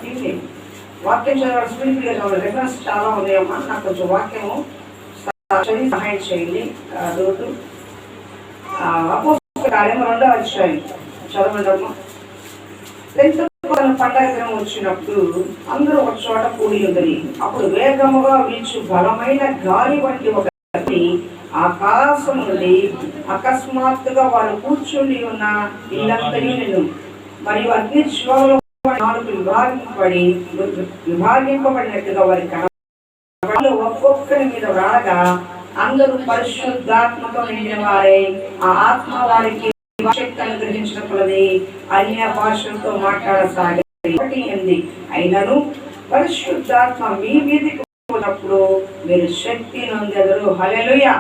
TV వాక్యం చదవాలి, స్పిరిట్గా చదవాలి. రెఫరెన్స్ చాలా ఉన్నాయమ్మా. నాకు కొంచెం వాక్యము చదివి సహాయం చేయండి. రోజు అపోస్తలుల కార్యము 2వ అధ్యాయం చదవండి అమ్మా. పండగ దినం వచ్చినప్పుడు అందరూ ఒక చోట కూడి ఉన్నది. అప్పుడు వేగముగా వీచు బలమైన గాలి వంటి ఒక ఆకాశం నుండి అకస్మాత్తుగా వారు కూర్చుని ఉన్న ఇల్లంతయు మరియు అగ్ని జ్వాలలో 4 విభాగింపబడినట్టుగా వారి కణాలు ఒక్కొక్కరి మీద రాగా అందరూ పరిశుద్ధాత్మతో నిండిన వారే ఆ ఆత్మ వారికి శక్తి అనుగ్రహించిన కొలది అన్య భాషలతో మాట్లాడసాగింది. అయినను పరిశుద్ధాత్మ మీ మీదకి వచ్చినప్పుడు మీరు శక్తి నొందెదరు. హల్లెలూయా.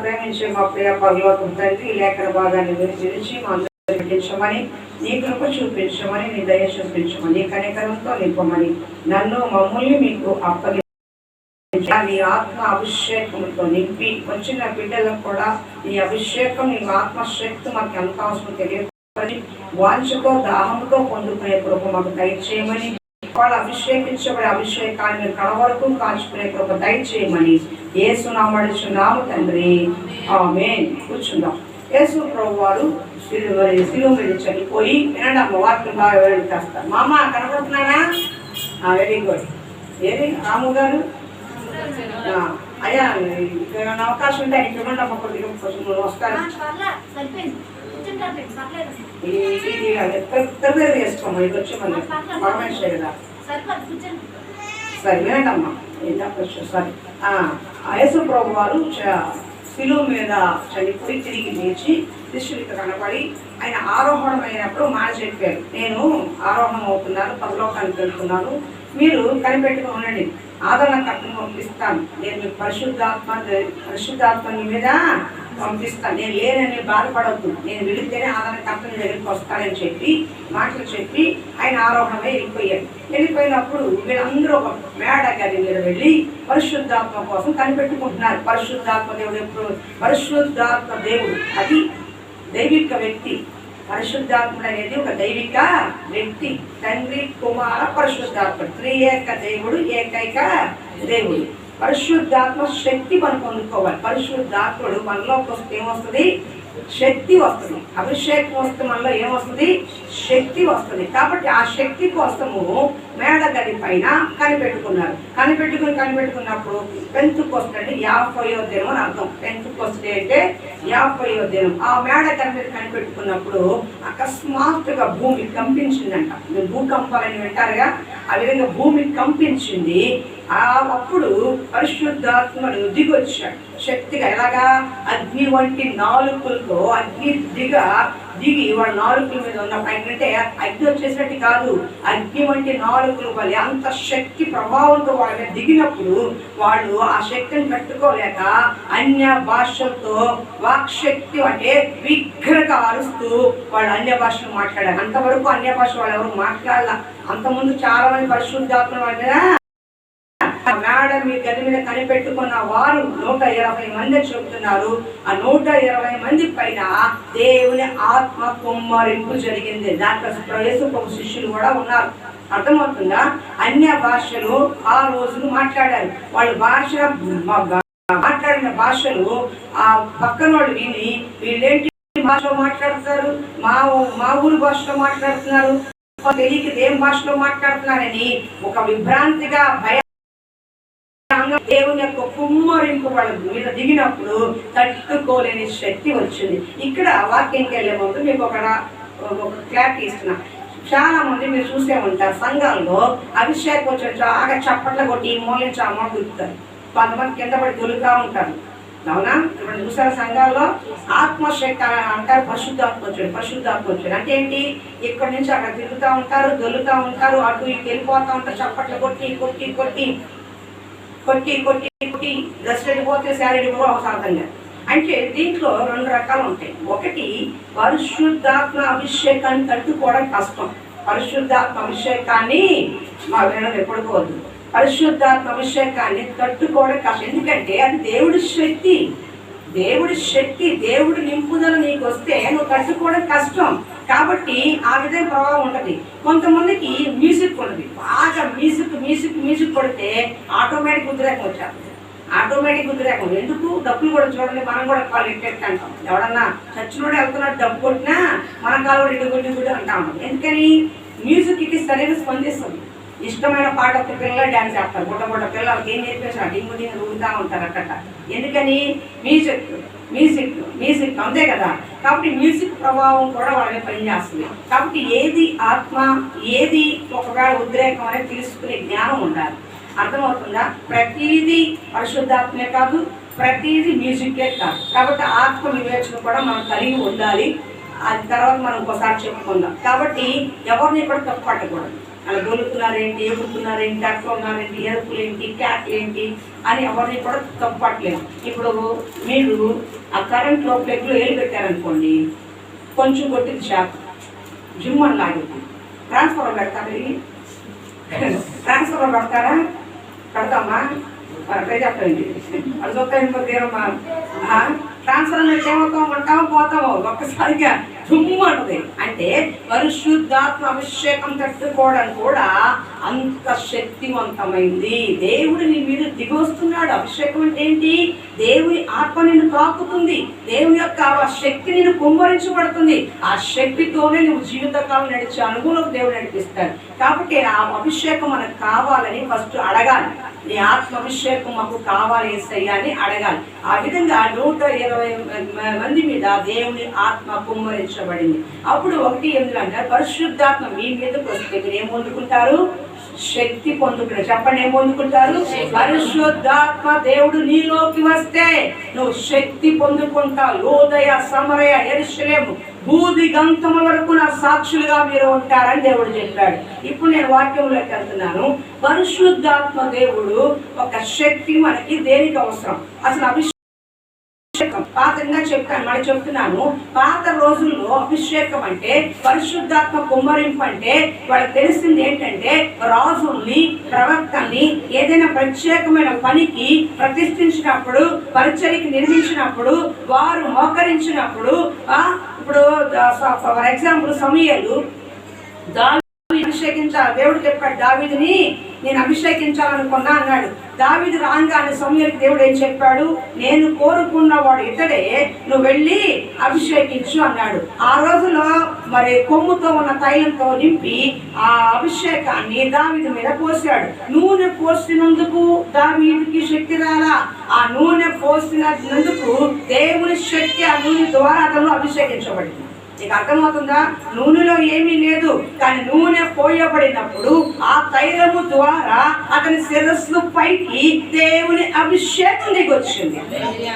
ప్రేమించే మా ప్రియ పరలోకపు తండ్రి, ఈ లేఖన భాగాన్ని విరిచి మా పెట్టించమని, నీ కృప చూపించమని, నీ దయ చూపించమని, నీ కనికరంతో నింపమని, నన్ను మమ్మల్ని మీకు అప్పగించి నీ ఆత్మ అభిషేకంతో నింపి వచ్చిన బిడ్డలకు కూడా నీ అభిషేకం, నీ ఆత్మశక్తి మాకు ఎంత అవసరం తెలియని వాంఛతో దాహంతో పొందుకునే కృప మాకు దయచేయమని, వాళ్ళు అభిషేకించబడే అభిషేకాన్ని కడవరకు కాల్చుకునే కృప దయచేయమని యేసు నామమున తండ్రి, ఆమేన్. కూర్చుందాం. యేసు ప్రభు వారు శిలువ మీద చనిపోయి, వినండి అమ్మ, వాక్యం బాగా వెళ్ళి చేస్తారు. మామ కనపడుతున్నారా? Very good. ఏది రాము గారు? అయ్యా ఏమైనా అవకాశం ఉంటే ఆయన చూడండి అమ్మ, కొద్దిగా వస్తారు. ప్రిపేర్ చేసుకోమ్మా, ఇది వచ్చి మళ్ళీ పర్మనెంట్ కదా. సరే వినండి అమ్మా, ఏం చెప్పచ్చు. సరే, యేసు ప్రభు వారు శిలువ మీద చనిపోయి తిరిగి లేచి శిష్యులకి కనపడి ఆయన ఆరోహణం అయినప్పుడు మాట చెప్పారు, నేను ఆరోహణం అవుతున్నాను, పరలోకానికి వెళ్తున్నాను, మీరు కనిపెట్టుకుని ఉండండి, ఆదరణ కట్టను పంపిస్తాను, నేను మీకు పరిశుద్ధాత్మని మీద పంపిస్తాను, నేను లేనని బాధపడవద్దు, నేను వెళితేనే ఆదరణ కట్టని దగ్గరికి వస్తానని చెప్పి మాటలు చెప్పి ఆయన ఆరోహణమై వెళ్ళిపోయినప్పుడు వీళ్ళందరూ ఒక మేడ గది మీద వెళ్ళి పరిశుద్ధాత్మ కోసం కనిపెట్టుకుంటున్నారు. పరిశుద్ధాత్మ దేవుడు ఎప్పుడు? పరిశుద్ధాత్మ దేవుడు అది దైవిక వ్యక్తి. పరిశుద్ధాత్ముడు అనేది ఒక దైవిక వ్యక్తి. తండ్రి, కుమార, పరిశుద్ధాత్మ, త్రియేక దేవుడు, ఏకైక దేవుడు. పరిశుద్ధాత్మ శక్తి మనం పొందుకోవాలి. పరిశుద్ధాత్ముడు మనలోకి వస్తే ఏమొస్తుంది? శక్తి వస్తుంది. అభిషేకం వస్తే మనలో ఏమొస్తుంది? శక్తి వస్తుంది. కాబట్టి ఆ శక్తి కోసము మేడ గది పైన కనిపెట్టుకున్నప్పుడు పెంతుకొస్తే అంటే 50వ దినం అని అర్థం. పెంతుకొస్తే అంటే 50వ దినం. ఆ మేడ గది మీద కనిపెట్టుకున్నప్పుడు అకస్మాత్తుగా భూమి కంపించిందంట. భూకంపాలని వింటారుగా, ఆ విధంగా భూమి కంపించింది. అప్పుడు పరిశుద్ధాత్ముడు దిగొచ్చాడు శక్తిగా. ఎలాగా? అగ్ని వంటి నాలుకలతో అగ్ని దిగి వాళ్ళ నాలుకల మీద ఉన్నప్పుడు, ఏంటంటే అగ్ని వచ్చేసినట్టు కాదు, అగ్ని వంటి నాలుకలు వల్ల అంత శక్తి ప్రభావంతో వాళ్ళ మీద దిగినప్పుడు వాళ్ళు ఆ శక్తిని పెట్టుకోలేక అన్య భాషలతో వాక్శక్తి అంటే విగ్రహంగా అరుస్తూ వాళ్ళు అన్య భాషలు మాట్లాడారు. అంతవరకు అన్య భాష వాళ్ళు ఎవరు మాట్లాడాల. అంతకుముందు చాలా మంది పరిశుద్ధాత్మ వాళ్ళ మేడ మీ గది మీద కనిపెట్టుకున్న వారు 120 మంది చెబుతున్నారు. ఆ 120 మంది పైన దేవుని ఆత్మ కుమ్మరింపు జరిగింది. దాంట్లో యేసు ప్రభు శిష్యులు కూడా ఉన్నారు. అర్థమవుతుందా? అన్య భాషలు ఆ రోజులు మాట్లాడారు. వాళ్ళు మాట్లాడిన భాషలు ఆ పక్కన వాళ్ళు విని, వీళ్ళేంటి భాషలో మాట్లాడుతున్నారు, మా ఊరి భాషలో మాట్లాడుతున్నారు, తెలియక దేని భాషలో మాట్లాడుతున్నారని ఒక విభ్రాంతిగా భయ దేవుని యొక్క కుమ్మరింపు వాళ్ళ మీద దిగినప్పుడు తట్టుకోలేని శక్తి వచ్చింది. ఇక్కడ వాక్యంకి వెళ్ళే ముందు మీకు ఒక క్లారిటీ ఇస్తున్నా. చాలా మంది మీరు చూసే ఉంటారు, సంఘాల్లో అభిషేకం వచ్చిన బాగా చప్పట్లు కొట్టి ఈ మూల నుంచి ఆ మూల దుక్కుతారు. కొంతమంది కింద పడి దొలుగుతూ ఉంటారు. అవునా? ఇప్పుడు చూసారా సంఘాల్లో ఆత్మశక్తి అంటారు. పరిశుద్ధాత్మ వచ్చాడు అంటే ఏంటి? ఇక్కడ నుంచి అక్కడ తిరుగుతూ ఉంటారు, దొలుగుతూ ఉంటారు, అటు ఇటు వెళ్ళిపోతూ ఉంటారు, చప్పట్లు కొట్టి కొట్టి కొట్టి కొట్టి కొట్టి కొట్టి డ్రెస్ వెళ్ళిపోతే శారీ కూడా అవసరంగా. అంటే దీంట్లో 2 రకాలు ఉంటాయి. ఒకటి, పరిశుద్ధాత్మ అభిషేకాన్ని తట్టుకోవడం కష్టం. పరిశుద్ధాత్మ అభిషేకాన్ని మా వేళ ఎప్పుడుకోవద్దు. పరిశుద్ధాత్మ అభిషేకాన్ని తట్టుకోవడం కష్టం. ఎందుకంటే అది దేవుడి శక్తి. దేవుడి నింపుదల నీకు వస్తే నువ్వు తట్టుకోవడం కష్టం. కాబట్టి ఆ విధంగా ప్రభావం ఉంటుంది. కొంతమందికి మ్యూజిక్ ఉంటుంది, బాగా మ్యూజిక్ కొడితే ఆటోమేటిక్ ఉద్రేకం వచ్చేస్తుంది. ఆటోమేటిక్ ఉద్రేకం ఎందుకు? డబ్బులు కూడా చూడండి, మనం కూడా కాలు ఎట్టెట్టు అంటాం. ఎవడన్నా చచ్చినోడు వెళ్తున్నాడు డబ్బు కొట్టినా మన కాలు కూడా ఇటు అంటా ఉంటాం. ఎందుకని? మ్యూజిక్కి సరైన స్పందిస్తుంది. ఇష్టమైన పాట పిల్లలు డ్యాన్స్ చేస్తారు, బుట్ట పిల్లలకి ఏం నేర్పేసారు, డింగు ఊగుతూ ఉంటారు అక్కడ. ఎందుకని? మ్యూజిక్ అంతే కదా. కాబట్టి మ్యూజిక్ ప్రభావం కూడా వాళ్ళని పనిచేస్తుంది. కాబట్టి ఏది ఆత్మ, ఏది ఒకవేళ ఉద్రేకం అనేది తెలుసుకునే జ్ఞానం ఉండాలి. అర్థమవుతుందా? ప్రతిదీ పరిశుద్ధాత్మే కాదు, ప్రతిదీ మ్యూజిక్కే కాదు. కాబట్టి ఆత్మ వివేచన కూడా మనం కలిగి ఉండాలి. అది తర్వాత మనం ఇంకోసారి చెప్పుకుందాం. కాబట్టి ఎవరిని కూడా తప్పు పట్టకూడదు. అలా దొరుకుతున్నారేంటి, ఎగురుతున్నారేంటి, అట్లా ఉన్నారేంటి, ఎరుపులేంటి, క్యాట్లు ఏంటి అని ఎవరిని కూడా తప్పు పట్టలేము. ఇప్పుడు మీరు ఆ కరెంట్లో ప్లగ్లో ఏలు పెట్టారనుకోండి, కొంచెం కొట్టింది షాక్ జిమ్ అని లాగింది. ట్రాన్స్ఫార్మర్ పెడతారా? పెడతామా? ట్రై చెప్పండి. అది చూస్తాను తీరమ్మా. ట్రాన్స్ఫార్మర్ ఏమవుతావు పోతావు ఒక్కసారిగా దుమ్ము అంటది. అంటే పరిశుద్ధాత్మ అభిషేకం తట్టుకోవడం కూడా అంత శక్తివంతమైంది. దేవుడు నీ మీద దిగి వస్తున్నాడు. అభిషేకం అంటే ఏంటి? దేవుని ఆత్మ నిన్ను తాకుతుంది, దేవుని యొక్క శక్తి నిన్ను కుమ్మరించబడుతుంది. ఆ శక్తితోనే నువ్వు జీవితకాలం నడిచే అనుభవం దేవుడు నడిపిస్తాడు. కాబట్టి ఆ అభిషేకం మనకు కావాలని ఫస్ట్ అడగాలి. నీ ఆత్మ అభిషేకం మాకు కావాలి యేసయ్యా అని అడగాలి. ఆ విధంగా 120 మంది మీద దేవుని ఆత్మ కుమ్మరించబడింది. అప్పుడు 1:8 అంటే పరిశుద్ధాత్మ మీ మీదకి వస్తే మీరు ఏం పొందుకుంటారు? శక్తి పొందుకుంటారు. చెప్పండి, ఏం పొందుకుంటారు? పరిశుద్ధాత్మ దేవుడు నీలోకి వస్తే నువ్వు శక్తి పొందుకుంటావు. యోదయ, సమరయ, యెరూషలేము, బూది గంతముల వరకు నా సాక్షులుగా మీరు ఉంటారని దేవుడు చెప్పాడు. ఇప్పుడు నేను వాక్యంలోకి వెళ్తున్నాను. పరిశుద్ధాత్మ దేవుడు ఒక శక్తి మనకి దేనికి అవసరం? అసలు అభిషేకం పాతంగా చెప్పాను, మళ్ళీ చెప్తున్నాను. పాత రోజుల్లో అభిషేకం అంటే, పరిశుద్ధాత్మ కుమ్మరింపు అంటే వాళ్ళకి తెలిసింది ఏంటంటే, రాజుల్ని, ప్రవక్తల్ని ఏదైనా ప్రత్యేకమైన పనికి ప్రతిష్ఠించినప్పుడు, పరిచర్యకి నిర్మించినప్పుడు, వారు మోకరించినప్పుడు, ఇప్పుడు ఫర్ ఎగ్జాంపుల్ సమూయేలు అభిషేకించాలి. దేవుడు చెప్పాడు, దావీదుని నేను అభిషేకించాలనుకున్నా అన్నాడు. దావీదు రాగానే సమూయేలుకి దేవుడు ఏం చెప్పాడు? నేను కోరుకున్నవాడు ఇతడే, నువ్వు వెళ్ళి అభిషేకించు అన్నాడు. ఆ రోజులో మరి కొమ్ముతో ఉన్న తైలంతో నింపి ఆ అభిషేకాన్ని దావీదు మీద పోసాడు. నూనె పోసినందుకు దావీదుకి శక్తి రాలా. ఆ నూనె పోసినందుకు దేవుని శక్తి ఆ నూనె ద్వారా అతను అభిషేకించబడింది. నీకు అర్థమవుతుందా? నూనెలో ఏమీ లేదు, కానీ నూనె పోయబడినప్పుడు ఆ తైలము ద్వారా అతని శిరస్సు పైకి దేవుని అభిషేకం దిగొచ్చింది.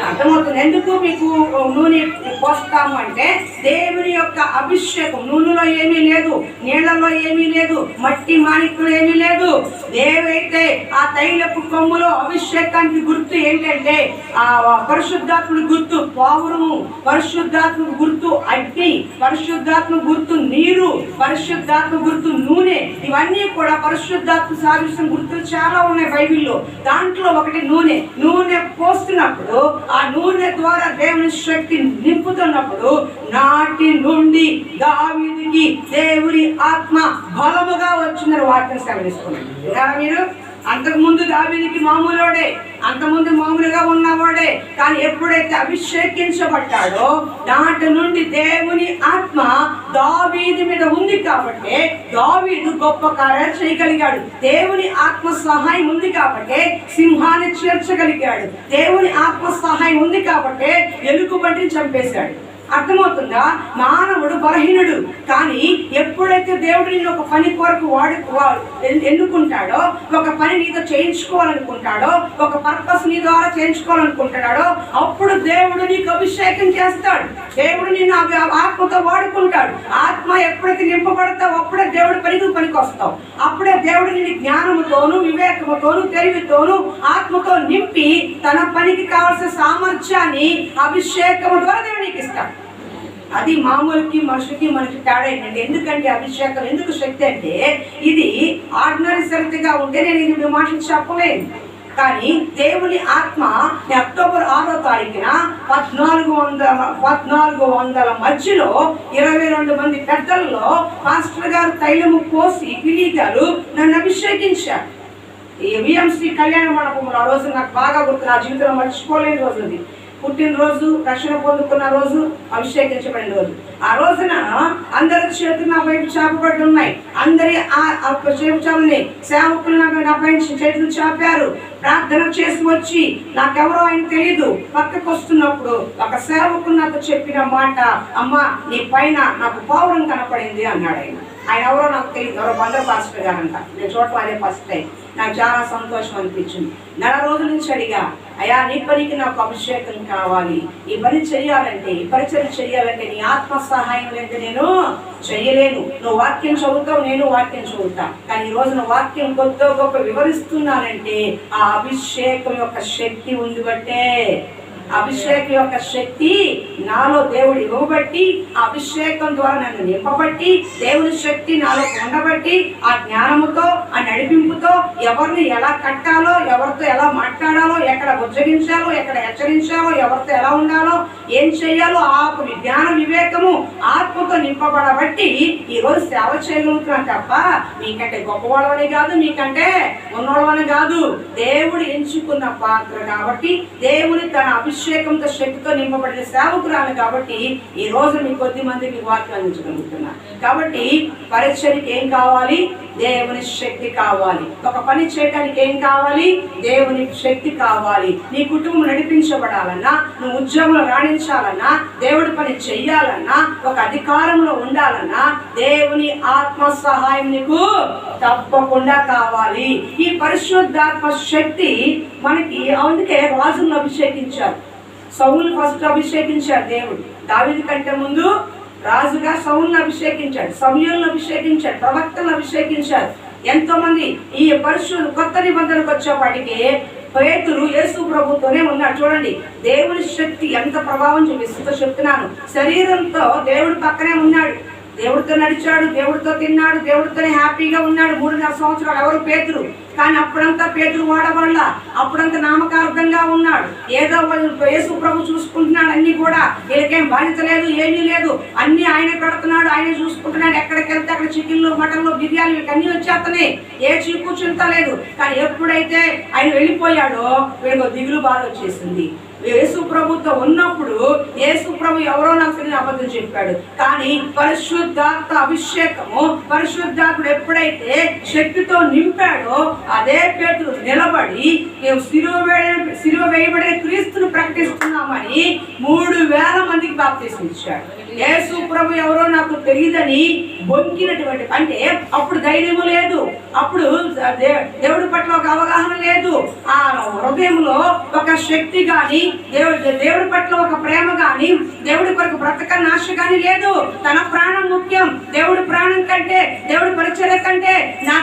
అర్థమవుతుంది. ఎందుకు మీకు నూనె పోస్తాము అంటే, దేవుని యొక్క అభిషేకం. నూనెలో ఏమీ లేదు, నీళ్లలో ఏమీ లేదు, మట్టి మాణిక్యంలో ఏమీ లేదు. ఏవైతే ఆ తైలపు కొమ్ములో అభిషేకానికి గుర్తు ఏంటంటే, ఆ పరిశుద్ధాత్ముడి గుర్తు పౌరము, పరిశుద్ధాత్మ గుర్తు అగ్ని, పరిశుద్ధాత్మ గుర్తు నీరు, పరిశుద్ధాత్మ గుర్తు నూనె. ఇవన్నీ కూడా పరిశుద్ధాత్మ సాదృశ్యం గుర్తులు చాలా ఉన్నాయి బైబిల్లో. దాంట్లో ఒకటి నూనె. నూనె పోస్తున్నప్పుడు ఆ నూనె ద్వారా దేవుని శక్తి నింపుతున్నప్పుడు నాటి నుండి దావీదుకి దేవుని ఆత్మ బలముగా వచ్చిందని వాక్యం సెలవిస్తున్నారు. మీరు అంతకుముందు దావీదుకి మామూలుడే, అంతకుముందు మామూలుగా ఉన్నవాడే, కానీ ఎప్పుడైతే అభిషేకించబడ్డాడో నాటి నుండి దేవుని ఆత్మ దావీదు మీద ఉంది కాబట్టి దావీదు గొప్ప కార్యాలు చేయగలిగాడు. దేవుని ఆత్మ సహాయం ఉంది కాబట్టి సింహాన్ని చేర్చగలిగాడు. దేవుని ఆత్మ సహాయం ఉంది కాబట్టి ఎలుగుబంటిని చంపేశాడు. అర్థమవుతుందా? మానవుడు బలహీనుడు, కానీ ఎప్పుడైతే దేవుడు నిన్ను ఒక పని కొరకు ఎన్నుకుంటాడో, ఒక పని నీతో చేయించుకోవాలనుకుంటాడో, ఒక పర్పస్ నీ ద్వారా చేయించుకోవాలనుకుంటాడో, అప్పుడు దేవుడు నీకు అభిషేకం చేస్తాడు. దేవుడు నిన్ను ఆత్మతో వాడుకుంటాడు. ఆత్మ ఎప్పుడైతే నింపబడతావు అప్పుడే దేవుడు పనికి వస్తావు. అప్పుడే దేవుడు నిన్ను జ్ఞానముతోను, వివేకముతోను, తెలివితోను, ఆత్మతో నింపి తన పనికి కావాల్సిన సామర్థ్యాన్ని అభిషేకము ద్వారా దేవునికి ఇస్తాడు. అది మామూలుకి మనుషులకి మనకి తేడా ఏంటంటే, ఎందుకంటే అభిషేకం ఎందుకు శక్తి అంటే, ఇది ఆర్డినరీ శక్తిగా ఉంటే నేను ఇది మాటలు చెప్పలేను. కానీ దేవుని ఆత్మ అక్టోబర్ 6వ తారీఖున 1400 మధ్యలో 22 మంది పెద్దల్లో పాస్టర్ గారు తైలము పోసి పిలి గారు నన్ను అభిషేకించారు. ఈ విఎంసి కళ్యాణ మండపంలో ఆ రోజు నాకు బాగా గుర్తు, నా జీవితంలో మర్చిపోలేని రోజు అది. పుట్టినరోజు, రక్షణ పొందుకున్న రోజు, అభిషేకించబడిన రోజు. ఆ రోజున అందరి చేతులు నా వైపు చాపబడి ఉన్నాయి. అందరి చేపచాలని సేవకులు నా పైన చేతులు చాపారు. ప్రార్థన చేసి వచ్చి, నాకెవరో ఆయన తెలియదు, పక్కకు వస్తున్నప్పుడు ఒక సేవకులు నాతో చెప్పిన మాట, అమ్మా నీ పైన నాకు పౌరం కనపడింది అన్నాడు. ఆయన ఎవరో నాకు తెలియదు, ఎవరో బందర్ పాస్టర్ గారంట. నేను చూడటం అదే ఫస్ట్ టైం. నాకు చాలా సంతోషం అనిపించింది. 4 రోజుల నుంచి అడిగా, అయ్యా నీ పనికి నాకు అభిషేకం కావాలి, ఈ పని చెయ్యాలంటే, ఈ పరిచయం చెయ్యాలంటే నీ ఆత్మ సహాయం లేదు, నేను చెయ్యలేను. నువ్వు వాక్యం చదువుతావు, నేను వాక్యం చదువుతా, కానీ ఈ రోజున వాక్యం కొద్దో గొప్ప వివరిస్తున్నానంటే ఆ అభిషేకం యొక్క శక్తి ఉంది బట్టే. అభిషేకం యొక్క శక్తి నాలో దేవుడు ఇవ్వబట్టి, అభిషేకం ద్వారా నన్ను నింపబట్టి, దేవుని శక్తి నాలో ఉండబట్టి, ఆ జ్ఞానముతో, ఆ నడిపింపుతో ఎవరిని ఎలా కట్టాలో, ఎవరితో ఎలా మాట్లాడాలో, ఎక్కడ ఉజ్జగించాలో, ఎక్కడ హెచ్చరించాలో, ఎవరితో ఎలా ఉండాలో, ఏం చేయాలో ఆ జ్ఞాన వివేకము ఆత్మతో నింపబడబట్టి ఈ రోజు సేవ చేయగలుగుతున్నాను తప్ప మీకంటే గొప్పవాళ్ళని కాదు, మీకంటే ఉన్నవాళ్ళని కాదు. దేవుడు ఎంచుకున్న పాత్ర కాబట్టి, దేవుని తన అభిషేకంతో శక్తితో నింపబడిన సేవకురాలు కాబట్టి ఈ రోజు మీ కొద్ది మందికి వాక్యం అందించగలుగుతున్నా. కాబట్టి పరిచర్యకి ఏం కావాలి? దేవుని శక్తి కావాలి. ఒక పని చేయడానికి ఏం కావాలి? దేవుని శక్తి కావాలి. నీ కుటుంబం నడిపించబడాలన్నా, నువ్వు ఉద్యోగంలో రాణించాలన్నా, దేవుడి పని చెయ్యాలన్నా, ఒక అధికారంలో ఉండాలన్నా దేవుని ఆత్మ సహాయం నీకు తప్పకుండా కావాలి. ఈ పరిశుద్ధాత్మ శక్తి మనకి, అందుకే రాజులను అభిషేకించారు. సౌలు ఫస్ట్ అభిషేకించాడు దేవుడు. దావీదు కంటే ముందు రాజుగా సౌలును అభిషేకించాడు, సమూయేలును అభిషేకించాడు, ప్రవక్తలను అభిషేకించాడు. ఎంతో మంది ఈ పరిశుద్ధ కొత్త నిబంధనకు వచ్చేపాటికి పేతురు యేసు ప్రభుతోనే ఉన్నాడు. చూడండి దేవుని శక్తి ఎంత ప్రభావం చూపిస్తుందో చెప్తున్నాను. శరీరంతో దేవుడి పక్కనే ఉన్నాడు, దేవుడితో నడిచాడు, దేవుడితో తిన్నాడు, దేవుడితోనే హ్యాపీగా ఉన్నాడు 3.5 సంవత్సరాలు. ఎవరు? పేతురు. కానీ అప్పుడంతా పేతురు వాడబడల, అప్పుడంతా నామకార్థంగా ఉన్నాడు. ఏదో యేసు ప్రభు చూసుకుంటున్నాడు అన్ని కూడా. వీళ్ళకేం బాధ్యత లేదు, ఏమీ లేదు, అన్ని ఆయన పెడుతున్నాడు, ఆయన చూసుకుంటున్నాడు. ఎక్కడికి వెళ్తే అక్కడ చికెన్లు, మటన్లు, బిర్యానీ వీళ్ళకి అన్ని వచ్చేస్తున్నాయి, ఏ చీకు చింత లేదు. కానీ ఎప్పుడైతే ఆయన వెళ్ళిపోయాడో వీళ్ళకి దిగులు బాధ వచ్చేసింది. యేసు ప్రభుతో ఉన్నప్పుడు యేసు ప్రభు ఎవరో నాకు తెలియని అబద్ధం చెప్పాడు. కానీ పరిశుద్ధాత్మ అభిషేకము, పరిశుద్ధాత్ముడు ఎప్పుడైతే శక్తితో నింపాడో అదే పేతురు నిలబడి సిలువ వేయబడిన క్రీస్తును ప్రకటిస్తున్నామని 3,000 మందికి బాప్తిసం ఇచ్చాడు. యేసు ప్రభు ఎవరో నాకు తెలియదని బొంకినటువంటి, అంటే అప్పుడు ధైర్యము లేదు, అప్పుడు దేవుడి పట్ల ఒక అవగాహన లేదు, ఆ హృదయంలో ఒక శక్తి గాని, దేవుడి పట్ల ఒక ప్రేమ గాని, దేవుడి కొరకు బ్రతకని ఆశ గాని లేదు. తన ప్రాణం ముఖ్యం, దేవుడి ప్రాణం కంటే, దేవుడి పరిచర్య కంటే నా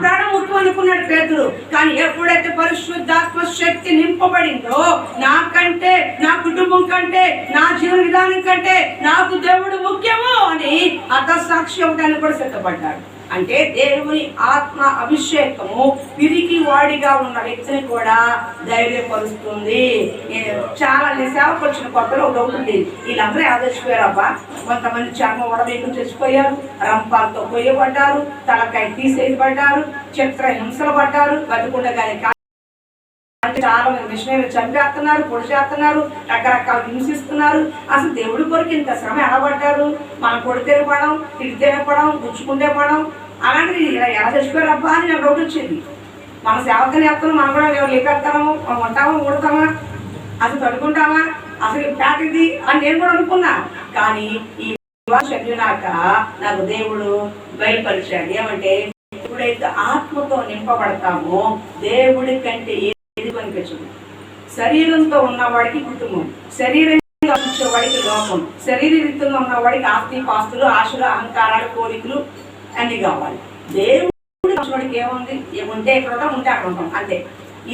ప్రాణం ముఖ్యం అనుకున్నాడు పేతురు. కానీ ఎప్పుడైతే పరిశుద్ధాత్మ శక్తి నింపబడిందో, నాకంటే, నా కుటుంబం కంటే, నా జీవన విధానం కంటే నాకు దేవుడు ముఖ్యము అని అతసాక్ష్యం కూడా సిద్ధపడ్డాడు. అంటే దేవుని ఆత్మ అభిషేకము పిరికి వాడిగా ఉన్న వ్యక్తిని కూడా ధైర్యపరుస్తుంది. చాలా సేవకు వచ్చిన కొత్తలో ఒకటి ఉంది, వీళ్ళందరూ ఆదర్శపోయారు. అబ్బా కొంతమంది చర్మం వడవేయడం చచ్చిపోయారు, రంపాలతో కొయ్యబడ్డారు, తలకాయ తీసేయబడ్డారు, చిత్ర హింసలు పడ్డారు, బతుకుండగానే చాలా మంది మిషనరీలు చంపేస్తున్నారు, పొడిచేస్తున్నారు, రకరకాలు హింసిస్తున్నారు. అసలు దేవుడి కొరకు ఇంత శ్రమ ఎలా పడ్డారు? మనం కొడితేనే పడం, తిడితేనే పడం, గుచ్చుకుంటే పడం, అలాంటిది ఎలా చచ్చిపోయారబ్బా అని నాకు డౌట్ వచ్చింది. మన సేవకని చెప్తున్నాం, మనం కూడా లేపెడతాము, ఉంటామా, ఊడతామా, అసలు తడుకుంటామా, అసలు ప్యాటిది అని నేను కూడా అనుకున్నా. కానీ ఈ చదివినాక నాకు దేవుడు బయలుపరిచాడు. ఏమంటే ఎప్పుడైతే ఆత్మతో నింపబడతామో దేవుడి కంటే అనిపించదు. శరీరంతో ఉన్నవాడికి కుటుంబం, శరీరంగా వచ్చేవాడికి లోకం, శరీరరీతంగా ఉన్నవాడికి ఆస్తి పాస్తులు, ఆశలు, అహంకారాలు, కోరికలు అన్ని కావాలి. దేవుడికి ఏముంది? ఏముంటే ఎక్కడ ఉంటాం, ఉంటే అక్కడ ఉంటాం, అంతే.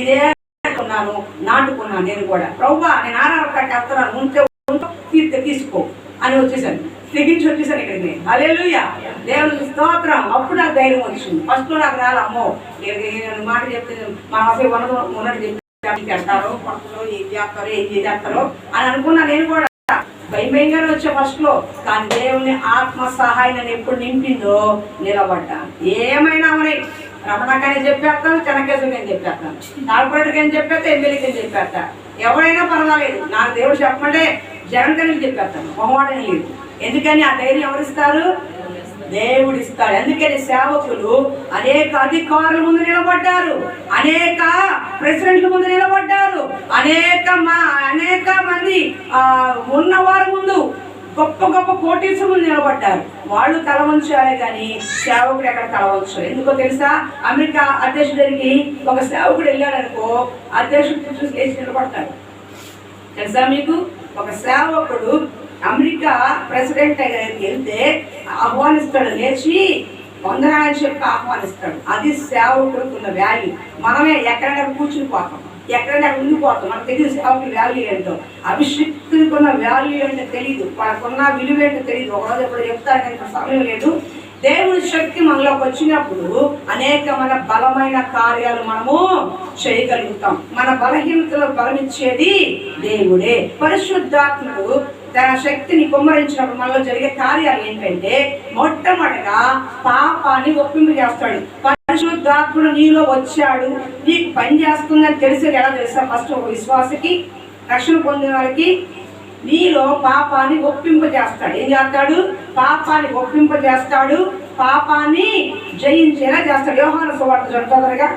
ఇదే అనుకున్నాను, నాటుకున్నాను నేను కూడా. ప్రభువా నేను ఆరారు కట్టేస్తున్నాను, ఉంటే తీసుకో అని వచ్చేసాను, తెగించి వచ్చేసాను ఇక్కడికి. హల్లెలూయా, దేవునికి స్తోత్రం. అప్పుడు నాకు ధైర్యం వచ్చింది. ఫస్ట్ నాకు రాలే, అమ్మో మాట చెప్తే మా అసలు ఉన్నట్టు చెప్పి చేస్తారో పక్కలో ఏం చేస్తారో అని అనుకున్నా. నేను కూడా భయంగానే వచ్చా ఫస్ట్ లో, కానీ దేవుని ఆత్మ సహాయం నన్ను ఎప్పుడు నింపిందో నిలబడ్డా. ఏమైనా మరి రమణకని చెప్పేస్తాను, చెనకేశ్వరికని చెప్పేస్తాను, కార్పొరేటర్కని చెప్పేస్తా, ఎమ్మెల్యేకని చెప్పేస్తా, ఎవరైనా పర్వాలేదు. నాకు దేవుడు చెప్పమంటే జగన్ కని చెప్పేస్తాను, మొహమాటం లేదు. ఎందుకని ఆ ధైర్యం ఎవరిస్తారు? దేవుడు ఇస్తాడు. అందుకని సేవకులు అనేక అధికారుల ముందు నిలబడ్డారు, అనేక ప్రెసిడెంట్ల ముందు నిలబడ్డారు, అనేక మంది ఉన్నవారి ముందు, గొప్ప గొప్ప కోటీశ్వరుల ముందు నిలబడ్డారు. వాళ్ళు తల వంచారే కానీ సేవకుడు ఎక్కడ తల వంచారు. ఎందుకో తెలుసా? అమెరికా అధ్యక్షుడి దగ్గరికి ఒక సేవకుడు వెళ్ళాడనుకో, అధ్యక్షుడు చూసి లేచి నిలబడతాడు. తెలుసా మీకు? ఒక సేవకుడు అమెరికా ప్రెసిడెంట్ దగ్గరికి వెళ్తే ఆహ్వానిస్తాడు, లేచి వందనాలని చెప్పి ఆహ్వానిస్తాడు. అది సేవకుడికి ఉన్న వాల్యూ. మనమే ఎక్కడైనా కూర్చుని పోతాం, ఎక్కడైనా ఉండిపోతాం, మనకు తెలియదు సేవకుడి వాల్యూ ఏంటో. అభిషిక్తుడికి ఉన్న వాల్యూ ఏంటో తెలియదు, వాళ్ళకున్న విలువ ఏంటో తెలియదు. ఒకరోజు ఎప్పుడు చెప్తారు కానీ సమయం లేదు. దేవుడి శక్తి మనలోకి వచ్చినప్పుడు అనేకమైన బలమైన కార్యాలు మనము చేయగలుగుతాం. మన బలహీనతలో బలమిచ్చేది దేవుడే. పరిశుద్ధాత్ముడు తన శక్తిని కుమ్మరించినప్పుడు మనలో జరిగే కార్యాలు ఏంటంటే, మొట్టమొదటిగా పాపాన్ని ఒప్పింపు చేస్తాడు. పరిశుద్ధాత్ముడు నీలో వచ్చాడు, నీకు పని చేస్తుందని తెలిసేది ఎలా తెలుసా? ఫస్ట్ ఒక విశ్వాసకి, రక్షణ పొందిన వారికి నీలో పాపాన్ని ఒప్పింపజేస్తాడు. ఏం చేస్తాడు? పాపాన్ని ఒప్పింపజేస్తాడు, పాపాన్ని జయించేలా చేస్తాడు. యోహాను సువార్త చదువుతారుగా,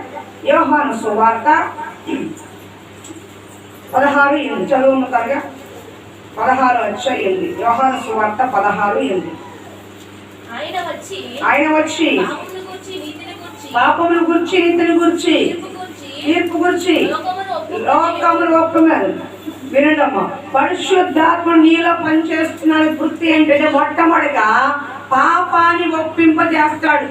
యోహాను సువార్త 16:8 చదువుతారుగా, 16:8 యోహాను సువార్త 16:8. ఆయన వచ్చి పాపమును గురించి, నీతిని గురించి, తీర్పు గురించి లోకమును ఒప్పుకున్నారు. వినండమ్మా, పరిశుద్ధాత్మ నీలో పనిచేస్తున్నాడు. వృత్తి ఏంటంటే మొట్టమొదటిగా పాపాన్ని ఒప్పింపజేస్తాడు.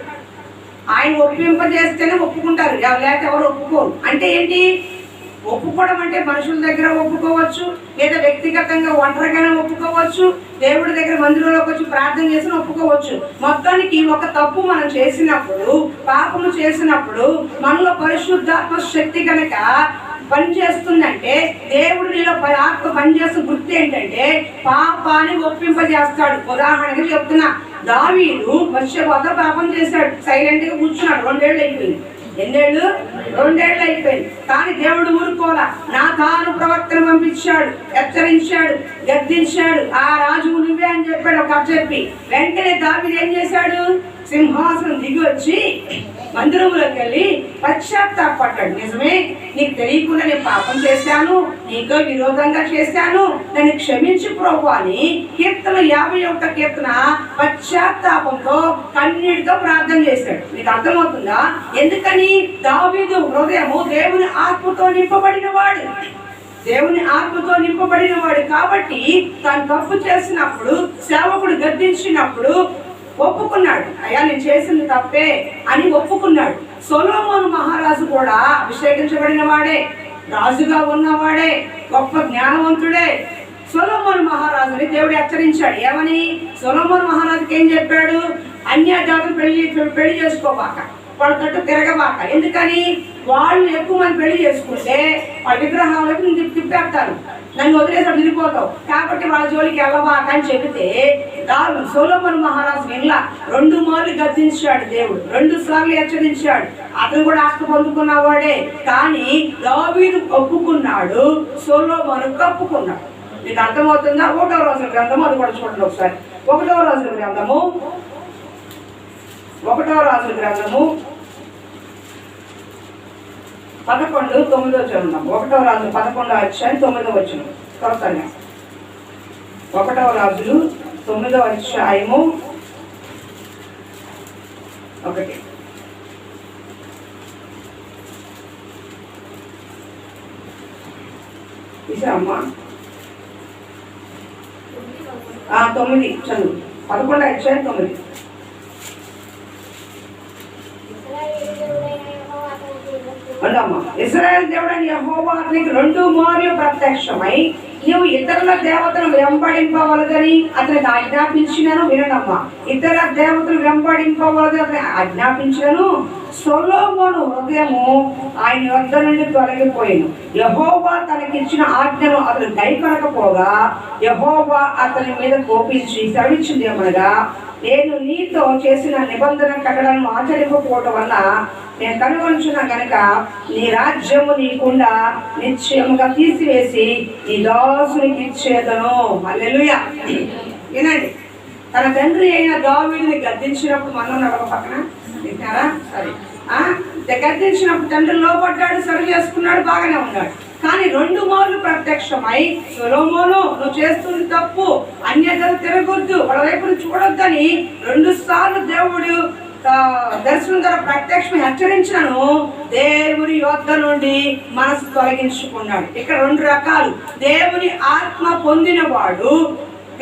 ఆయన ఒప్పింపజేస్తేనే ఒప్పుకుంటారు, లేకపోతే ఎవరు ఒప్పుకోరు. అంటే ఏంటి? ఒప్పుకోవడం అంటే మనుషుల దగ్గర ఒప్పుకోవచ్చు, లేదా వ్యక్తిగతంగా ఒంటరిగానే ఒప్పుకోవచ్చు, దేవుడి దగ్గర మందిరంలోకి వచ్చి ప్రార్థన చేసి ఒప్పుకోవచ్చు. మొత్తానికి ఒక తప్పు మనం చేసినప్పుడు, పాపము చేసినప్పుడు మనలో పరిశుద్ధాత్మ శక్తి కనుక పనిచేస్తుందంటే, దేవుడు నీలో ఆత్మ పనిచేస్తున్న గుర్తు ఏంటంటే పాపాన్ని ఒప్పింపజేస్తాడు. ఉదాహరణగా చెప్తున్నా, దావీదు వర్షపాత పాపం చేశాడు, సైలెంట్ గా కూర్చున్నాడు. 2 ఏళ్ళు అయిపోయింది. ఎన్నేళ్ళు? 2 ఏళ్ళు అయిపోయింది. కానీ దేవుడు ఊరుకోలా. నా తాను ప్రవక్తను పంపించాడు, హెచ్చరించాడు, గద్దించాడు. ఆ రాజు నువ్వే అని చెప్పాడు ఒక చెప్పి. వెంటనే దావీదు ఏం చేశాడు? సింహాసనం దిగి వచ్చి మందిరంలోకి వెళ్ళి పశ్చాత్తాపడ్డాడు. నిజమే, నీకు తెలియకుండా నేను పాపం చేశాను, నీతో విరోధంగా చేశాను, నన్ను క్షమించు ప్రభువా అని కీర్తన 51 కీర్తన పశ్చాత్తాపంతో కన్నీటితో ప్రార్థన చేశాడు. నీకు అర్థమవుతుందా? ఎందుకని? దావీదు హృదయము దేవుని ఆత్మతో నింపబడిన వాడు, దేవుని ఆత్మతో నింపబడిన వాడు. కాబట్టి తాను తప్పు చేసినప్పుడు, సేవకుడు గద్దించినప్పుడు ఒప్పుకున్నాడు. అయ్యా నేను చేసింది తప్పే అని ఒప్పుకున్నాడు. సొలొమోను మహారాజు కూడా అభిషేకించబడిన వాడే, రాజుగా ఉన్నవాడే, గొప్ప జ్ఞానవంతుడే. సొలొమోను మహారాజుని దేవుడు హెచ్చరించాడు. ఏమని? సొలొమోను మహారాజుకి ఏం చెప్పాడు? అన్యజాతులు పెళ్లి చేసుకోబాక, వాళ్ళ తట్టు తిరగబాక. ఎందుకని? వాళ్ళు ఎక్కువ మంది పెళ్లి చేసుకుంటే వాళ్ళ విగ్రహాలకు తిప్పేస్తారు, నన్ను వదిలేసి వెళ్ళిపోతావు, కాబట్టి వాళ్ళ జోలికి వెళ్ళబాక అని చెబితే సొలొమోను మహారాజు వినలా. 2 మార్లు గద్దించాడు దేవుడు, 2 సార్లు హెచ్చరించాడు. అతను కూడా ఆత్మ పొందుకున్నవాడే. కానీ దావీదు ఒప్పుకున్నాడు, సొలొమోను కప్పుకున్నాడు. నీకు అర్థమవుతుందా? 1వ రాజుల గ్రంథము, అది కూడా చూడండి ఒకసారి. 1వ రాజుల గ్రంథము 11:9 చదువుదాం. 1వ రాజులు 11:9 త్వరగా. 1వ రాజులు 9:1 అమ్మా 9 చదువు. 11:9. ఇశ్రాయేలు దేవుడైన యెహోవా అతనికి 2 మార్లు ప్రత్యక్షమై నువ్వు ఇతరుల దేవతలు వెంబడింపవలదని అతనికి ఆజ్ఞాపించినను వినడమ్మా. ఇతర దేవతలు వెంబడింపవలదని ఆజ్ఞాపించినను సొలొమోను హృదయము ఆయన వద్ద నుండి తొలగిపోయాను. యెహోవా తనకిచ్చిన ఆజ్ఞను అతను గైకొనకపోగా యెహోవా అతని మీద కోపించి సెలవిచ్చింది ఏమనగా, నేను నీతో చేసిన నిబంధన కట్టడలను ఆచరింపకపోవటం వల్ల నేను కనుగొంచున్నా గనక నీ రాజ్యము నీకుండా నిశ్చయముగా తీసివేసి నీ దాసునికి ఇచ్చేదను. హల్లెలూయా. వినండి, తన తండ్రి అయిన దావీదుని గద్దించినప్పుడు మనం ఒక పక్కన వింటారా? సరే, గద్దించినప్పుడు తండ్రి లోపడ్డాడు, సరి చేసుకున్నాడు, బాగానే ఉన్నాడు. కానీ 2 మార్లు ప్రత్యక్షమై సొలొమోను నువ్వు చేస్తుంది తప్పు, అన్యతను తిరగొద్దు, వాళ్ళ వైపును చూడొద్దని 2 సార్లు దేవుడు దర్శనం ద్వారా ప్రత్యక్షం హెచ్చరించినను దేవుని యొద్ద నుండి మనసు తొలగించుకున్నాడు. ఇక్కడ 2 రకాలు. దేవుని ఆత్మ పొందినవాడు,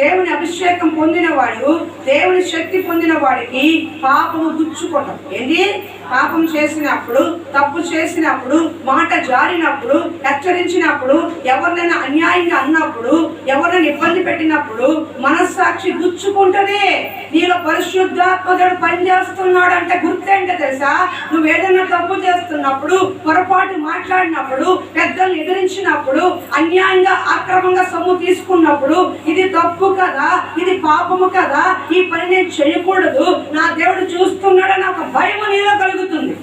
దేవుని అభిషేకం పొందినవాడు, దేవుని శక్తి పొందిన వాడికి పాపము గుచ్చుకోవటం. ఏంటి? పాపం చేసినప్పుడు, తప్పు చేసినప్పుడు, మాట జారినప్పుడు, హెచ్చరించినప్పుడు, ఎవరినైనా అన్యాయంగా అన్నప్పుడు, ఎవరినైనా ఇబ్బంది పెట్టినప్పుడు మనస్సాక్షి గుచ్చుకుంటది. నీలో పరిశుద్ధాత్మడు పనిచేస్తున్నాడు అంటే గుర్తేంటో తెలుసా? నువ్వు ఏదైనా తప్పు చేస్తున్నప్పుడు, పొరపాటు మాట్లాడినప్పుడు, పెద్దలు ఎదిరించినప్పుడు, అన్యాయంగా అక్రమంగా సొమ్ము తీసుకున్నప్పుడు ఇది తప్పు కదా, ఇది పాపము కదా, ఈ పని నేను చేయకూడదు, నా దేవుడు చూస్తున్నాడని ఒక భయం నీలో కలుగుతుంది.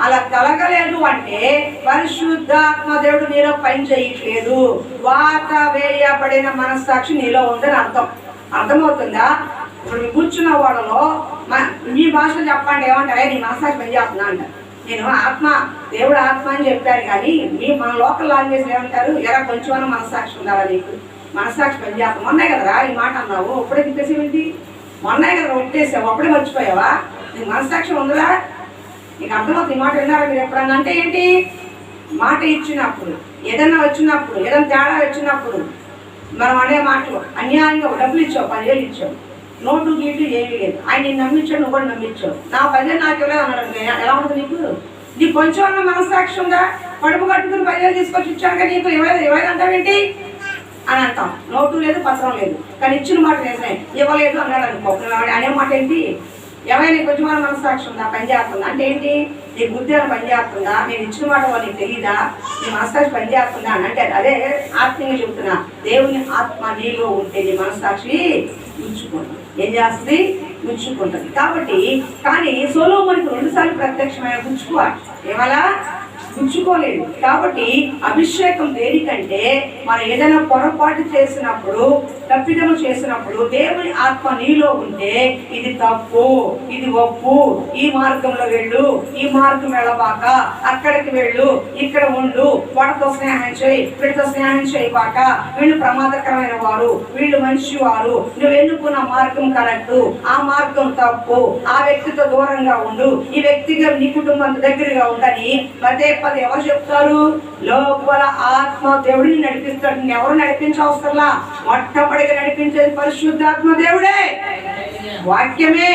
అలా కలగలేదు అంటే పరిశుద్ధాత్మ దేవుడు నీలో పని చేయట్లేదు. వాత వేయబడిన మనస్సాక్షి నీలో ఉందని అర్థమవుతుందా? ఇప్పుడు కూర్చున్న వాళ్ళలో మీ భాష చెప్పండి, ఏమంటారే నీ మనస్సాక్షి పని చేస్తున్నా అంటారు. నేను ఆత్మ, దేవుడు ఆత్మ అని చెప్పారు, కానీ మన లోకల్ లాంగ్వేజ్ ఏమంటారు? ఎరా కొంచెం మనస్సాక్షి ఉండాలా నీకు? మనస్సాక్షి పని చేస్తాం. మొన్నే కదరా ఈ మాట అన్నావు, అప్పుడే తిప్పేసేమిటి? మొన్నే కదా ఒట్టేసావు, అప్పుడే మర్చిపోయావా? నీకు మనస్సాక్షి ఉందిరా? నీకు అర్థమవుతుంది ఈ మాట విన్నారా మీరు ఎప్పుడన్నా? అంటే ఏంటి? మాట ఇచ్చినప్పుడు, ఏదన్నా వచ్చినప్పుడు, ఏదైనా తేడా వచ్చినప్పుడు మనం అనే మాటలు, అన్యాయంగా డబ్బులు ఇచ్చావు, 10,000 ఇచ్చావు, నోటు గీటు ఏమీ లేదు, ఆయన నేను నమ్మించాడు, నువ్వు కూడా నమ్మించావు, నా 10,000 నాకు ఇవ్వలేదు అన్నాడు. ఎలా ఉంటుంది నీకు? నీకు కొంచెం అన్న మనస్సాక్షి ఉందా? కడుపు కట్టుకుని 10,000 తీసుకొచ్చి ఇచ్చాక నీకు ఇవ్వలేదు అంటావేంటి అని అంటాం. నోటు లేదు, పత్రం లేదు, కానీ ఇచ్చిన మాట నిజమే, ఇవ్వలేదు అన్నాడు అనుకో, అనే మాట ఏంటి? ఏమైనా కొంచెం మనస్సాక్షి ఉందా? పని చేస్తుందా? అంటే ఏంటి? నీ బుద్ధి అని పని చేస్తుందా? నేను ఇచ్చిన మాట నీకు తెలీదా? నీ మనస్సాక్షి పని చేస్తుందా అని అంటే అదే ఆత్మీయంగా చెబుతున్నా. దేవుని ఆత్మ నీలో ఉంటే నీ మనస్సాక్షి ఉంచుకుంటుంది. ఏం చేస్తుంది? ఉంచుకుంటుంది. కాబట్టి కానీ సొలొమోనుకు 2 సార్లు ప్రత్యక్షమైన గుచ్చుకోవాలి, ఏమలా గుచ్చుకోలేదు. కాబట్టి అభిషేకం దేనికంటే మనం ఏదైనా పొరపాటు చేసినప్పుడు, తప్పిదము చేసినప్పుడు దేవుని ఆత్మ నీలో ఉంటే ఇది తప్పు, ఇది ఒప్పు, ఈ మార్గంలో వెళ్ళు, ఈ మార్గం వెళ్ళబాక, అక్కడికి వెళ్ళు, ఇక్కడ ఉండు, వాడితో స్నేహం చేయి, వీడితో స్నేహం చేయబాక, వీళ్ళు ప్రమాదకరమైన వారు, వీళ్ళు మంచి వారు, నువ్వు ఎన్నుకున్న మార్గం కరెక్ట్, ఆ మార్గం తప్పు, ఆ వ్యక్తితో దూరంగా ఉండు, ఈ వ్యక్తిగా నీ కుటుంబం దగ్గరగా ఉండని పదే ఎవరు చెప్తారు? లోపల ఆత్మ దేవుడిని నడిపిస్తాడు. ఎవరు నడిపించవసరంలా, మొట్టమొదటిగా నడిపించేది పరిశుద్ధాత్మ దేవుడే, వాక్యమే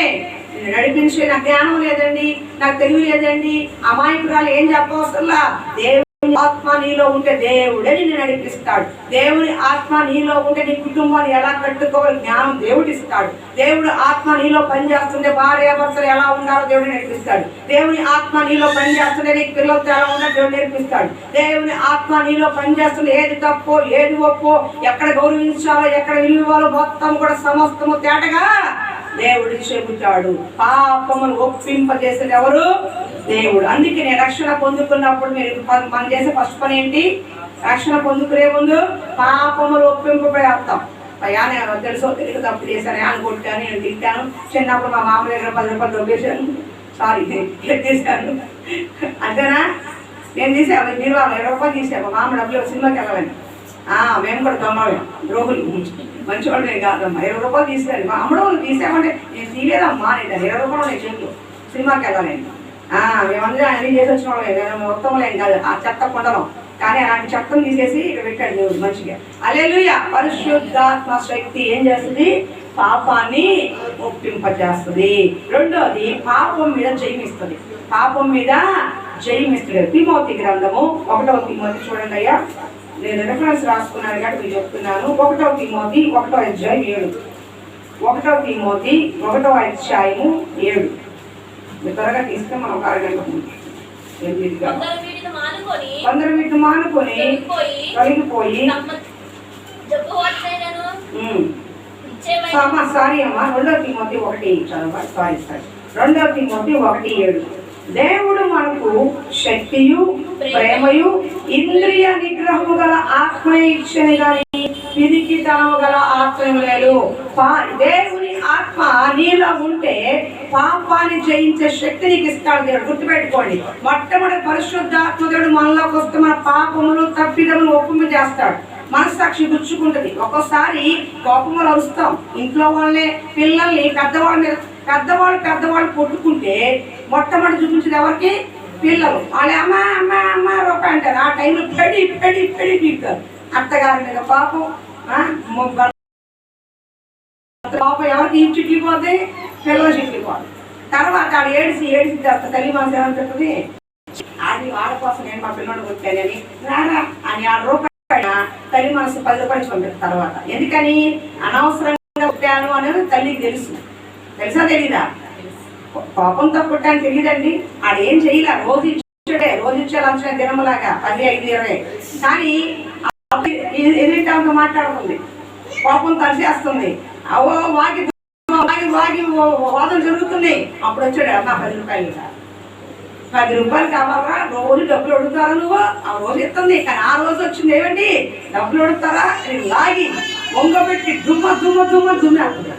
నడిపించే. నాకు జ్ఞానం లేదండి, నాకు తెలివి లేదండి, అమాయకురాలు ఏం చెప్పవసరంలా. దేవుని ఆత్మ నీలో ఉంటే దేవుడే నిన్ను నడిపిస్తాడు. దేవుని ఆత్మ నీలో ఉంటే నీ కుటుంబాన్ని ఎలా కట్టుకోవాలి జ్ఞానం దేవుడు ఇస్తాడు. దేవుడు ఆత్మ నీలో పనిచేస్తుంటే భార్యాభర్తలు ఎలా ఉండాలో దేవుడు నేర్పిస్తాడు. దేవుని ఆత్మ నీలో పనిచేస్తుంటే నీకు పిల్లలతో ఎలా ఉండాలో దేవుడు నేర్పిస్తాడు. దేవుని ఆత్మ నీలో పనిచేస్తుంటే ఏది తప్పో ఏది ఒప్పో, ఎక్కడ గౌరవించాలో ఎక్కడ విలువాలో మొత్తం కూడా సమస్తము తేటగా దేవుడు చెబుతాడు. పాపమును ఒప్పింపజేసేది ఎవరు? దేవుడు. అందుకే నేను రక్షణ పొందుకున్నప్పుడు మీరు మనం చేసే ఫస్ట్ పని ఏంటి? రక్షణ పొందుకునే ముందు పాపములు ఒప్పింపబడేస్తాం. అయ్యా నేను తెలుసో తెలియక తప్పు చేశాను, అని కొట్టాను, నేను తిట్టాను, చిన్నప్పుడు మా మామ దగ్గర 10 రూపాయలు దొబ్బేశాను, సారీ ఎత్తేసాను అంతేనా? నేను తీసాను, మీరు 20 రూపాయలు తీసాను, మా మామ డబ్బులు సినిమాకి వెళ్ళాలని. మేము కూడా దొమ్మమే, ద్రోహులు, మంచివాళ్ళు నేను కాదమ్మా. 20 రూపాయలు తీసాను, మా అమ్మడు తీసామంటే నేను తీయలేదమ్మా, నేను 20 రూపాయలు నేను చేతులు సినిమాకి వెళ్ళాలని. మేమందరం అన్ని చేసి వచ్చిన వాళ్ళం, మొత్తం ఏం కాదు, ఆ చెత్త కొండలం. కానీ అలాంటి చెత్తను తీసేసి ఇక్కడ పెట్టాడు దేవుడు మంచిగా. హల్లెలూయా. పరిశుద్ధాత్మ శక్తి ఏం చేస్తుంది? పాపాన్ని ఒప్పింపజేస్తుంది. రెండోది పాపం మీద జయమిస్తుంది. పాపం మీద జయమిస్తుంది. తిమోతి గ్రంథము 1వ తిమోతి చూడండి అయ్యా, నేను రిఫరెన్స్ రాసుకున్నాను కాబట్టి మీకు చెప్తున్నాను. 1 తిమోతి 1వ అధ్యాయం 7. 1 తిమోతి 1వ అధ్యాయము 7. మీరు త్వరగా తీస్తే మనం ఒక అరగంట కొందరు వీటిని మానుకొని తొలగిపోయి సారీ అమ్మా 2 తిమోతి 1 చదవాలి. Sorry 2 Timothy 1:7. దేవుడు మనకు శక్తియు ప్రేమయు ఇంద్రియ నిగ్రహము గల ఆత్మ ఇచ్చని గాని పిరికితనము గల ఆత్మ లేదు. దేవుని ఆత్మ నీలో ఉంటే పాపాన్ని జయించే శక్తి నీకు ఇస్తాడు దేవుడు. గుర్తుపెట్టుకోండి, మొట్టమొదటి పరిశుద్ధాత్మ దేవుడు మనలోకి వస్తే మన పాపములు తప్పిదములు ఒప్పుమ చేస్తాడు. మనస్సాక్షి గుచ్చుకుంటది. ఒక్కోసారి కోపములు అరుస్తాం. ఇంట్లో వాళ్ళే పిల్లల్ని పెద్దవాళ్ళు కొట్టుకుంటే మొట్టమొదటి చూపించేది ఎవరికి? పిల్లలు. వాళ్ళు అమ్మ అమ్మ అమ్మ రూపాయి అంటారు. ఆ టైంలో పెడి పెడి పెడి పీకుతారు. అత్తగారి మీద పాపం, పాపం ఎవరికి చిట్లిపోతే పిల్లలు చిట్లిపోదు. తర్వాత ఆడు ఏడిసి తర్వాత తల్లి మనసు ఏమని చెప్తుంది, అది వాళ్ళ కోసం నేను మా పిల్లలు కొట్టానని రారా అని 6 రూపాయలు తల్లి మనసు 10 రూపాయలు పంపిస్తారు. తర్వాత ఎందుకని అనవసరంగా కొట్టాను అనేది తల్లికి తెలుసా తెలీదా? కోపంతో కొట్టాను తెలియదండి. ఆడేం చేయలే, రోజు ఇచ్చే లంచం దినములాగా 10, 5, 20. కానీ ఎదుటితో మాట్లాడుతుంది, కోపం తరిచేస్తుంది. అవో వాగి వాదన జరుగుతున్నాయి. అప్పుడు వచ్చాడు అమ్మా 10 రూపాయలు 10 రూపాయలు కావాలా? రోజు డబ్బులు అడుగుతారా నువ్వు? ఆ రోజు ఇస్తుంది. కానీ ఆ రోజు వచ్చింది ఏమండి, డబ్బులు అడుగుతారా అని లాగి వంగబెట్టి దుమ్మేస్తుంది.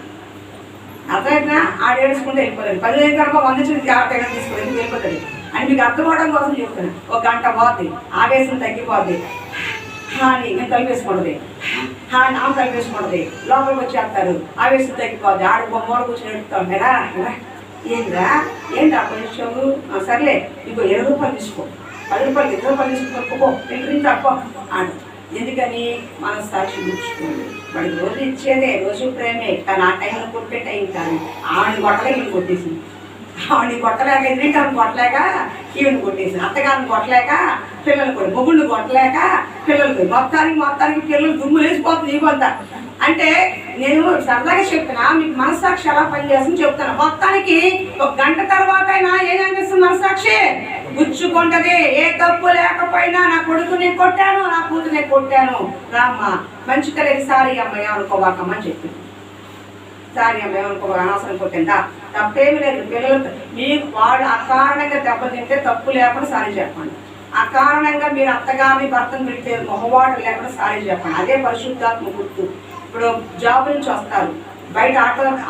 అర్థమైనా ఆడేసుకుంటే వెళ్ళిపోతుంది. 15 కనుక 100 జాగ్రత్తగా తీసుకుని వెళ్ళిపోతుంది అని మీకు అర్థమవడం కోసం చెప్తాను. 1 గంట పోద్ది, ఆవేశం తగ్గిపోద్ది. హాని నేను తలిపేసుకుంటుంది, హాని ఆమె తలిపేసుకుంటుంది. లోపలికి వచ్చేస్తారు, ఆవేశం తగ్గిపోద్ది. ఆడ మూల కూర్చొని ఎడుతాం కదా, ఏంద్రా ఏంటి అప్పగించావు? సర్లే ఇంకో 20 రూపాయలు తీసుకో, 10 రూపాయలు 20 రూపాయలు తీసుకుని ఇంటి తప్ప ఆడు. ఎందుకని మనం సాక్షి గుర్చుకోండి. వాడికి రోజు ఇచ్చేదే, రోజు ప్రేమే. కానీ ఆ టైంలో కొట్టే టైం కానీ ఆవిడ కొట్టలేక ఈయన కొట్టేసింది, ఆవిడ కొట్టలేక ఎదురింటాన్ని కొట్టలేక ఈవిని కొట్టేసింది, అత్తగారిని కొట్టలేక పిల్లలు కూడా, మొగుళ్ళు కొట్టలేక పిల్లలు మొత్తానికి పిల్లలు దుమ్ము లేచిపోతుంది ఇవ్వంతా. అంటే నేను సరదాగా చెప్తున్నా, మీకు మనస్సాక్షి ఎలా పనిచేస్తుందని చెప్తాను. మొత్తానికి 1 గంట తర్వాత అయినా ఏమనిపిస్తుంది? మనస్సాక్షి గుచ్చుకుంటది. ఏ తప్పు లేకపోయినా నా కొడుకుని కొట్టాను, నా కూతుర్ని కొట్టాను, రామ్మ మంచి తెలియదు, సారీ అమ్మాయి అనుకోవాకమ్మ అని చెప్పింది. సారీ అమ్మాయి అనుకోవాలి, అనవసరం కొట్టిందా? తప్పేమి లేదు. పిల్లలు మీకు వాళ్ళు అకారణంగా దెబ్బతింటే తప్పు లేకుండా సారీ చెప్పండి. అకారణంగా మీరు అత్తగారిని భర్తను పెడితే మొహవాడు లేకుండా సారీ చెప్పండి. అదే పరిశుద్ధాత్మ గుర్తు. ఇప్పుడు జాబ్ నుంచి వస్తారు, బయట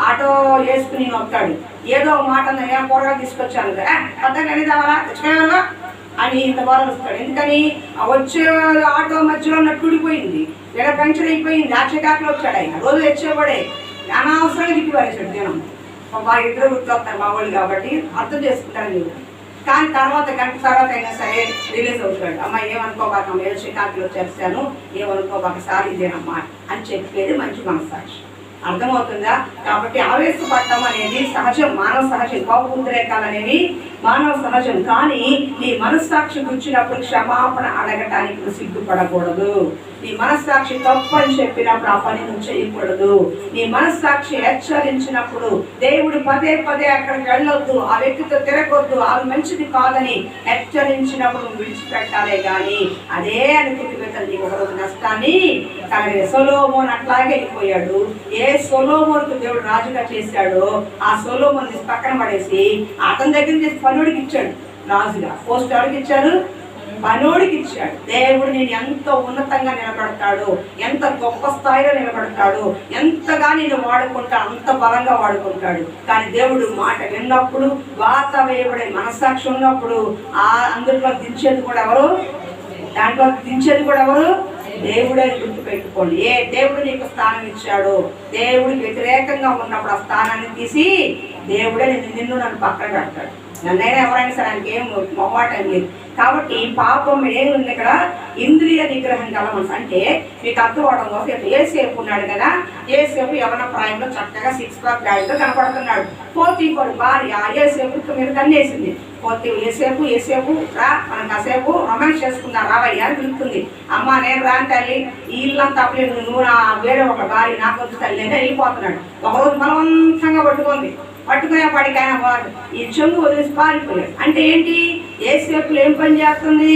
ఆటో వేసుకుని వస్తాడు, ఏదో మాట ఏం కూరగా తీసుకొచ్చాను అర్థం అనేదావరా తెచ్చుకోవాలా అని ఇంత బాగా వస్తాడు. ఎందుకని వచ్చే ఆటో మధ్యలో నట్టుడిపోయింది, లేదా పెంచర్ అయిపోయింది, ఆక్షకాకులు వచ్చాడు. ఆయన రోజు తెచ్చేవాడే అనవసరంగా తిప్పి పారేసాడు. జనం మా ఇద్దరు గుర్తొస్తారు మా వాళ్ళు కాబట్టి అర్థం చేసుకుంటారు మీరు. కానీ తర్వాత గంట తర్వాత అయినా సరే రిలీజ్ అవుతాడు. అమ్మ ఏమనుకోబాక, ఏదో షికాకులు వచ్చేస్తాను, ఏమనుకోబాక, సారీ ఇదేనమ్మా అని చెప్పేది మంచి మనస్సాక్షి. అర్థమవుతుందా? కాబట్టి ఆవేశపడటం అనేది సహజం, మానవ సహజం. కోపముద్రేకాలు అనేవి మానవ సహజం. కానీ నీ మనస్సాక్షి గుచ్చినప్పుడు క్షమాపణ అడగటానికి నువ్వు సిగ్గుపడకూడదు. నీ మనస్సాక్షి తప్పు అని చెప్పినప్పుడు ఆ పని నువ్వు చేయకూడదు. నీ మనస్సాక్షి హెచ్చరించినప్పుడు దేవుడు పదే అక్కడికి వెళ్ళొద్దు, ఆ వ్యక్తితో తిరగొద్దు, అది మంచిది కాదని హెచ్చరించినప్పుడు నువ్వు విడిచిపెట్టాలే కానీ అదే అనుకుంటే నీకు ఒకరోజు నష్టాన్ని కలిగే. సొలొమోను అట్లాగే వెళ్ళిపోయాడు. ఏ సొలొమోనుకు దేవుడు రాజుగా చేశాడో ఆ సొలొమోను పక్కన పడేసి అతని దగ్గర చేసి పనుడికి ఇచ్చాడు రాజుగా. పోస్ట్ ఎవరికి ఇచ్చారు? పనోడికి ఇచ్చాడు. దేవుడు నేను ఎంత ఉన్నతంగా నిలబడతాడు, ఎంత గొప్ప స్థాయిలో నిలబడతాడు, ఎంతగా నేను వాడుకుంటాడు, అంత బలంగా వాడుకుంటాడు. కానీ దేవుడు మాట విన్నప్పుడు, వాత వేయబడే మనస్సాక్షి ఉన్నప్పుడు అందులో దించేది కూడా ఎవరు? దాంట్లో దించేది కూడా ఎవరు? దేవుడే. గుర్తుపెట్టుకోండి, ఏ దేవుడు నీకు స్థానం ఇచ్చాడు, దేవుడికి వ్యతిరేకంగా ఉన్నప్పుడు ఆ స్థానాన్ని తీసి దేవుడే నిన్ను నన్ను పక్కన పెడతాడు. నన్నైనా ఎవరైనా సరే ఆయనకి ఏం మొహమాటం లేదు. కాబట్టి పాపం ఏముంది ఇక్కడ? ఇంద్రియ నిగ్రహం గల మనసు. అంటే మీకు అర్థం అవడం కోసం ఏసేపు ఉన్నాడు కదా, ఏసేపు యవన ప్రాయంలో చక్కగా 6 pack గాడితో కనపడుతున్నాడు. పోతీఫరు భార్య ఏసేపు మీద కన్నేసింది. పోతే ఏసేపు రా మనం కాసేపు రొమాన్స్ చేసుకుందాం రావయ్యా అని పిలుస్తుంది. అమ్మ నేను రాని తల్లి ఈ ఇల్లంతా అప్పుడు నువ్వు నా వేరే ఒక భార్య నాకు వచ్చి తల్లి అంటే వెళ్ళిపోతున్నాడు. ఒకరోజు బలవంతంగా పట్టుకునేపాడికి ఆయన వాడు ఈ చెంగు వదిలేసి పారిపోయాడు. అంటే ఏంటి? ఏసేపులో ఏం పని చేస్తుంది?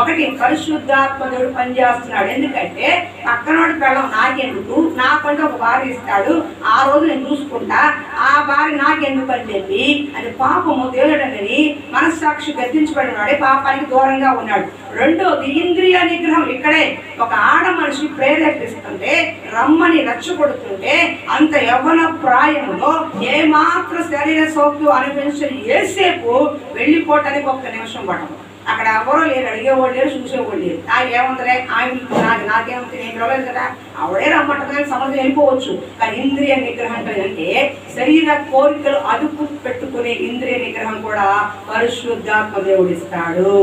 ఒకటి పరిశుద్ధాత్మ దేవుడు పని చేస్తున్నాడు. ఎందుకంటే పక్కనోడి పెళ్ళం నాకెందుకు, నాకంటే ఒక భార్య ఇస్తాడు, ఆ రోజు నేను చూసుకుంటా, ఆ భార్య నాకెందుకు అని చెప్పి అది పాపము దేవుడని మనస్సాక్షి గద్దించబడినాడే పాపానికి దూరంగా ఉన్నాడు. రెండోది ఇంద్రియ నిగ్రహం. ఇక్కడే ఒక ఆడ మనిషి ప్రేరేపిస్తుంటే రమ్మని రెచ్చగొడుతుంటే అంత యవ్వన ప్రాయంలో ఏమాత్రం శరీర సోక్తు అనిపించని ఏసేపు వెళ్ళిపోవటానికి ఒక్క నిమిషం పడదు. అక్కడ ఎవరో లేరు, అడిగేవాళ్ళు లేరు, చూసేవాళ్ళు లేరు. ఏముందరే ఆమె నాకేముంది నేను పిలవలేదు కదా, ఆవిడే రమ్మంటుందని సమర్థం వెళ్ళిపోవచ్చు. కానీ ఇంద్రియ నిగ్రహం అంటే శరీర కోరికలు అదుపు పెట్టుకునే ఇంద్రియ నిగ్రహం కూడా పరిశుద్ధాత్మ దేవుడు ఇస్తాడు.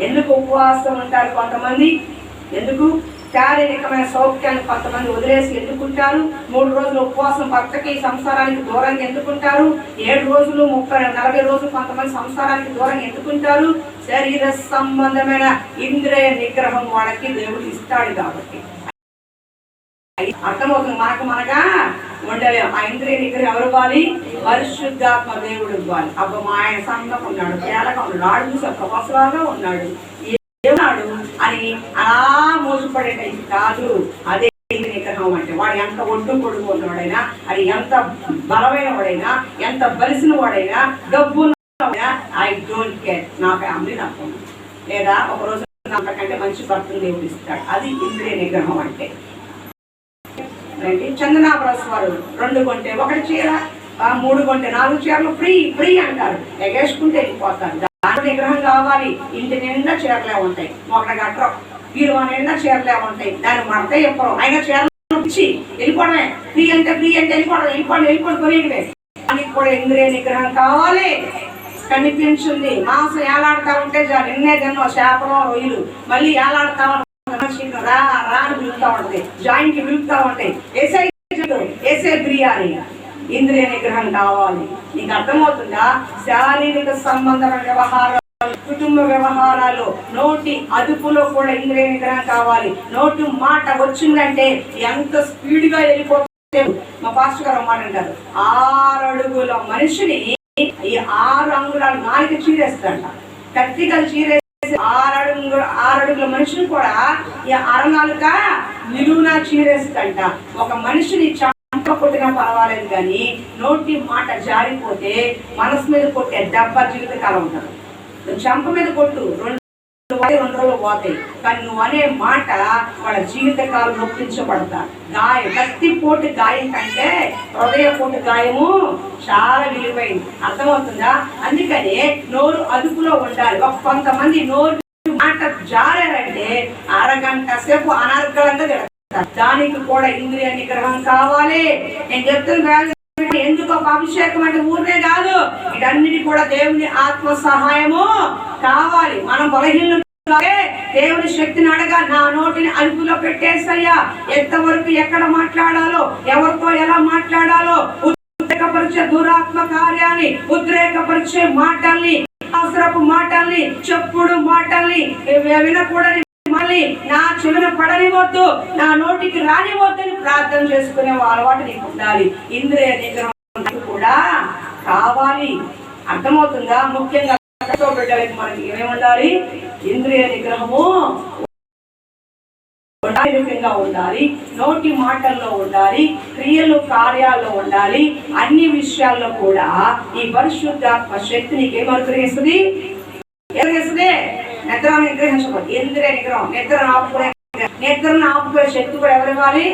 ఎందుకు ఉపవాసం ఉంటారు కొంతమంది? ఎందుకు? శారీరకమైన సౌఖ్యాన్ని కొంతమంది వదిలేసి ఎందుకుంటారు? 3 రోజులు ఉపవాసం భర్తకి సంసారానికి దూరంగా ఎందుకుంటారు? 7 రోజులు 30-40 రోజులు కొంతమంది సంసారానికి దూరంగా ఎందుకుంటారు? శరీర సంబంధమైన ఇంద్రియ నిగ్రహం వాళ్ళకి దేవుడు ఇస్తాడు. కాబట్టి అర్థమవుతుంది. మనగా ఉండలేము. ఆ ఇంద్రియ నిగ్రహం ఎవరు ఇవ్వాలి? పరిశుద్ధాత్మ దేవుడు ఇవ్వాలి. అబ్బా మా ఆయన సంగం ఉన్నాడు, తేలగా ఉన్నాడు, చూసే ప్రొఫెసర్గా ఉన్నాడు ఏమన్నాడు అని అలా మోసపడేటది కాదు. అదే నిగ్రహం అంటే వాడు ఎంత ఒడ్డు పొడుగు ఉన్నవాడైనా, అది ఎంత బలమైన వాడైనా, ఎంత బలిసిన వాడైనా, డబ్బు ఐ డోంట్ కేర్, నా ఫ్యామిలీ నాకు లేదా ఒకరోజు అంతకంటే మంచి భర్తను దేవుడు ఇస్తాడు. అది ఇంద్రియ నిగ్రహం అంటే. చందనాభరస్ వారు 2 కొంటే 1 చీర, 3 కొంటే 4 చీరలు ఫ్రీ అంటారు. ఎగేసుకుంటే వెళ్ళిపోతారు. దాంట్లో నిగ్రహం కావాలి. ఇంటి నిండా చీరలే ఉంటాయి, ఒకటి గట్రం బీరువా నిండా చీరలే ఉంటాయి. దాన్ని మడత చెప్పరు, అయినా చీరలు ఇచ్చి వెళ్ళిపోవడమే. ఫ్రీ అంటే వెళ్ళిపోవడం కొనివే. దానికి కూడా ఇంద్రియ నిగ్రహం కావాలి. కనిపించింది మాంసం ఏలాడుతూ ఉంటే చాలు, ఎన్నే తిన్నో చేపలో రొయ్యలు మళ్ళీ ఏలాడుతా ఉంటాయి, రా అని పిలుస్తూ ఉంటుంది, జాయింట్కి పిలుస్తూ ఉంటాయి. ఏసే బిర్యానీ. ఇంద్రియ నిగ్రహం కావాలి. నీకు అర్థమవుతుందా? శారీరక సంబంధమైన వ్యవహారాలు, కుటుంబ వ్యవహారాలు, నోటి అదుపులో కూడా ఇంద్రియ నిగ్రహం కావాలి. నోటి మాట వచ్చిందంటే ఎంత స్పీడ్గా వెళ్ళిపోతుంది. మా పాస్టర్ గారు మాట అంటారు, 6 అడుగుల మనిషిని ఈ 6 అంగుళాల నాలుగు చీరేస్తాడ. కత్తిగా చీరేసి 6 అడుగుల మనిషిని కూడా ఈ అరనాలుక నిలువునా చీరేస్తాడ. ఒక మనిషిని కొట్టినా పర్వాలేదు, కానీ నోటి మాట జారిపోతే మనసు మీద కొట్టే దెబ్బ జీవితకాలం ఉంటుంది. చంప మీద కొట్టు 2 రోజులు పోతాయి, కానీ నువ్వు అనే మాట వాళ్ళ జీవితకాలం నొప్పించబడతారు. కత్తిపోటు గాయం కంటే హృదయపోటు గాయము చాలా విలువైంది. అర్థమవుతుందా? అందుకనే నోరు అదుపులో ఉండాలి. కొంతమంది నోరు మాట జారారంటే అరగంట సేపు అనర్గళంగా తిడతారు. దానికి కూడా ఇంద్రియ నిగ్రహం కావాలి. నేను చెప్తున్నా, ఎందుకు ఒక అభిషేకం అంటే ఊరినే కాదు, వీటన్నిటి కూడా దేవుని ఆత్మ సహాయము కావాలి. మనం బలహీనం దేవుని శక్తిని అడగా, నా నోటిని అదుపులో పెట్టేసయ్యా, ఎంతవరకు ఎక్కడ మాట్లాడాలో, ఎవరితో ఎలా మాట్లాడాలో, ఉద్రేకపరిచే దురాత్మ కార్యాన్ని, ఉద్రేకపరిచే మాటల్ని, అవసరపు మాటల్ని, చెప్పుడు మాటల్ని వినకూడని మళ్ళీ నా చెవిన పడనివద్దు, నా నోటికి రానివద్దు అని ప్రార్థన చేసుకునే అలవాటు నీకు ఉండాలి. ఇంద్రియ నిగ్రహం కూడా కావాలి. అర్థమవుతుందా? ముఖ్యంగా బిడ్డలకి మనకి ఏమేమి ఉండాలి? ఇంద్రియ నిగ్రహము ఉండాలి, నోటి మాటల్లో ఉండాలి, క్రియలు కార్యాల్లో ఉండాలి. అన్ని విషయాల్లో కూడా ఈ పరిశుద్ధాత్మ శక్తి నీకేం అనుగ్రహిస్తుంది? నిద్రను నిగ్రహించకూడదు. ఇంద్రియ నిగ్రహం, నిద్రను ఆపుకునే శక్తి కూడా ఎవరు ఇవ్వాలి?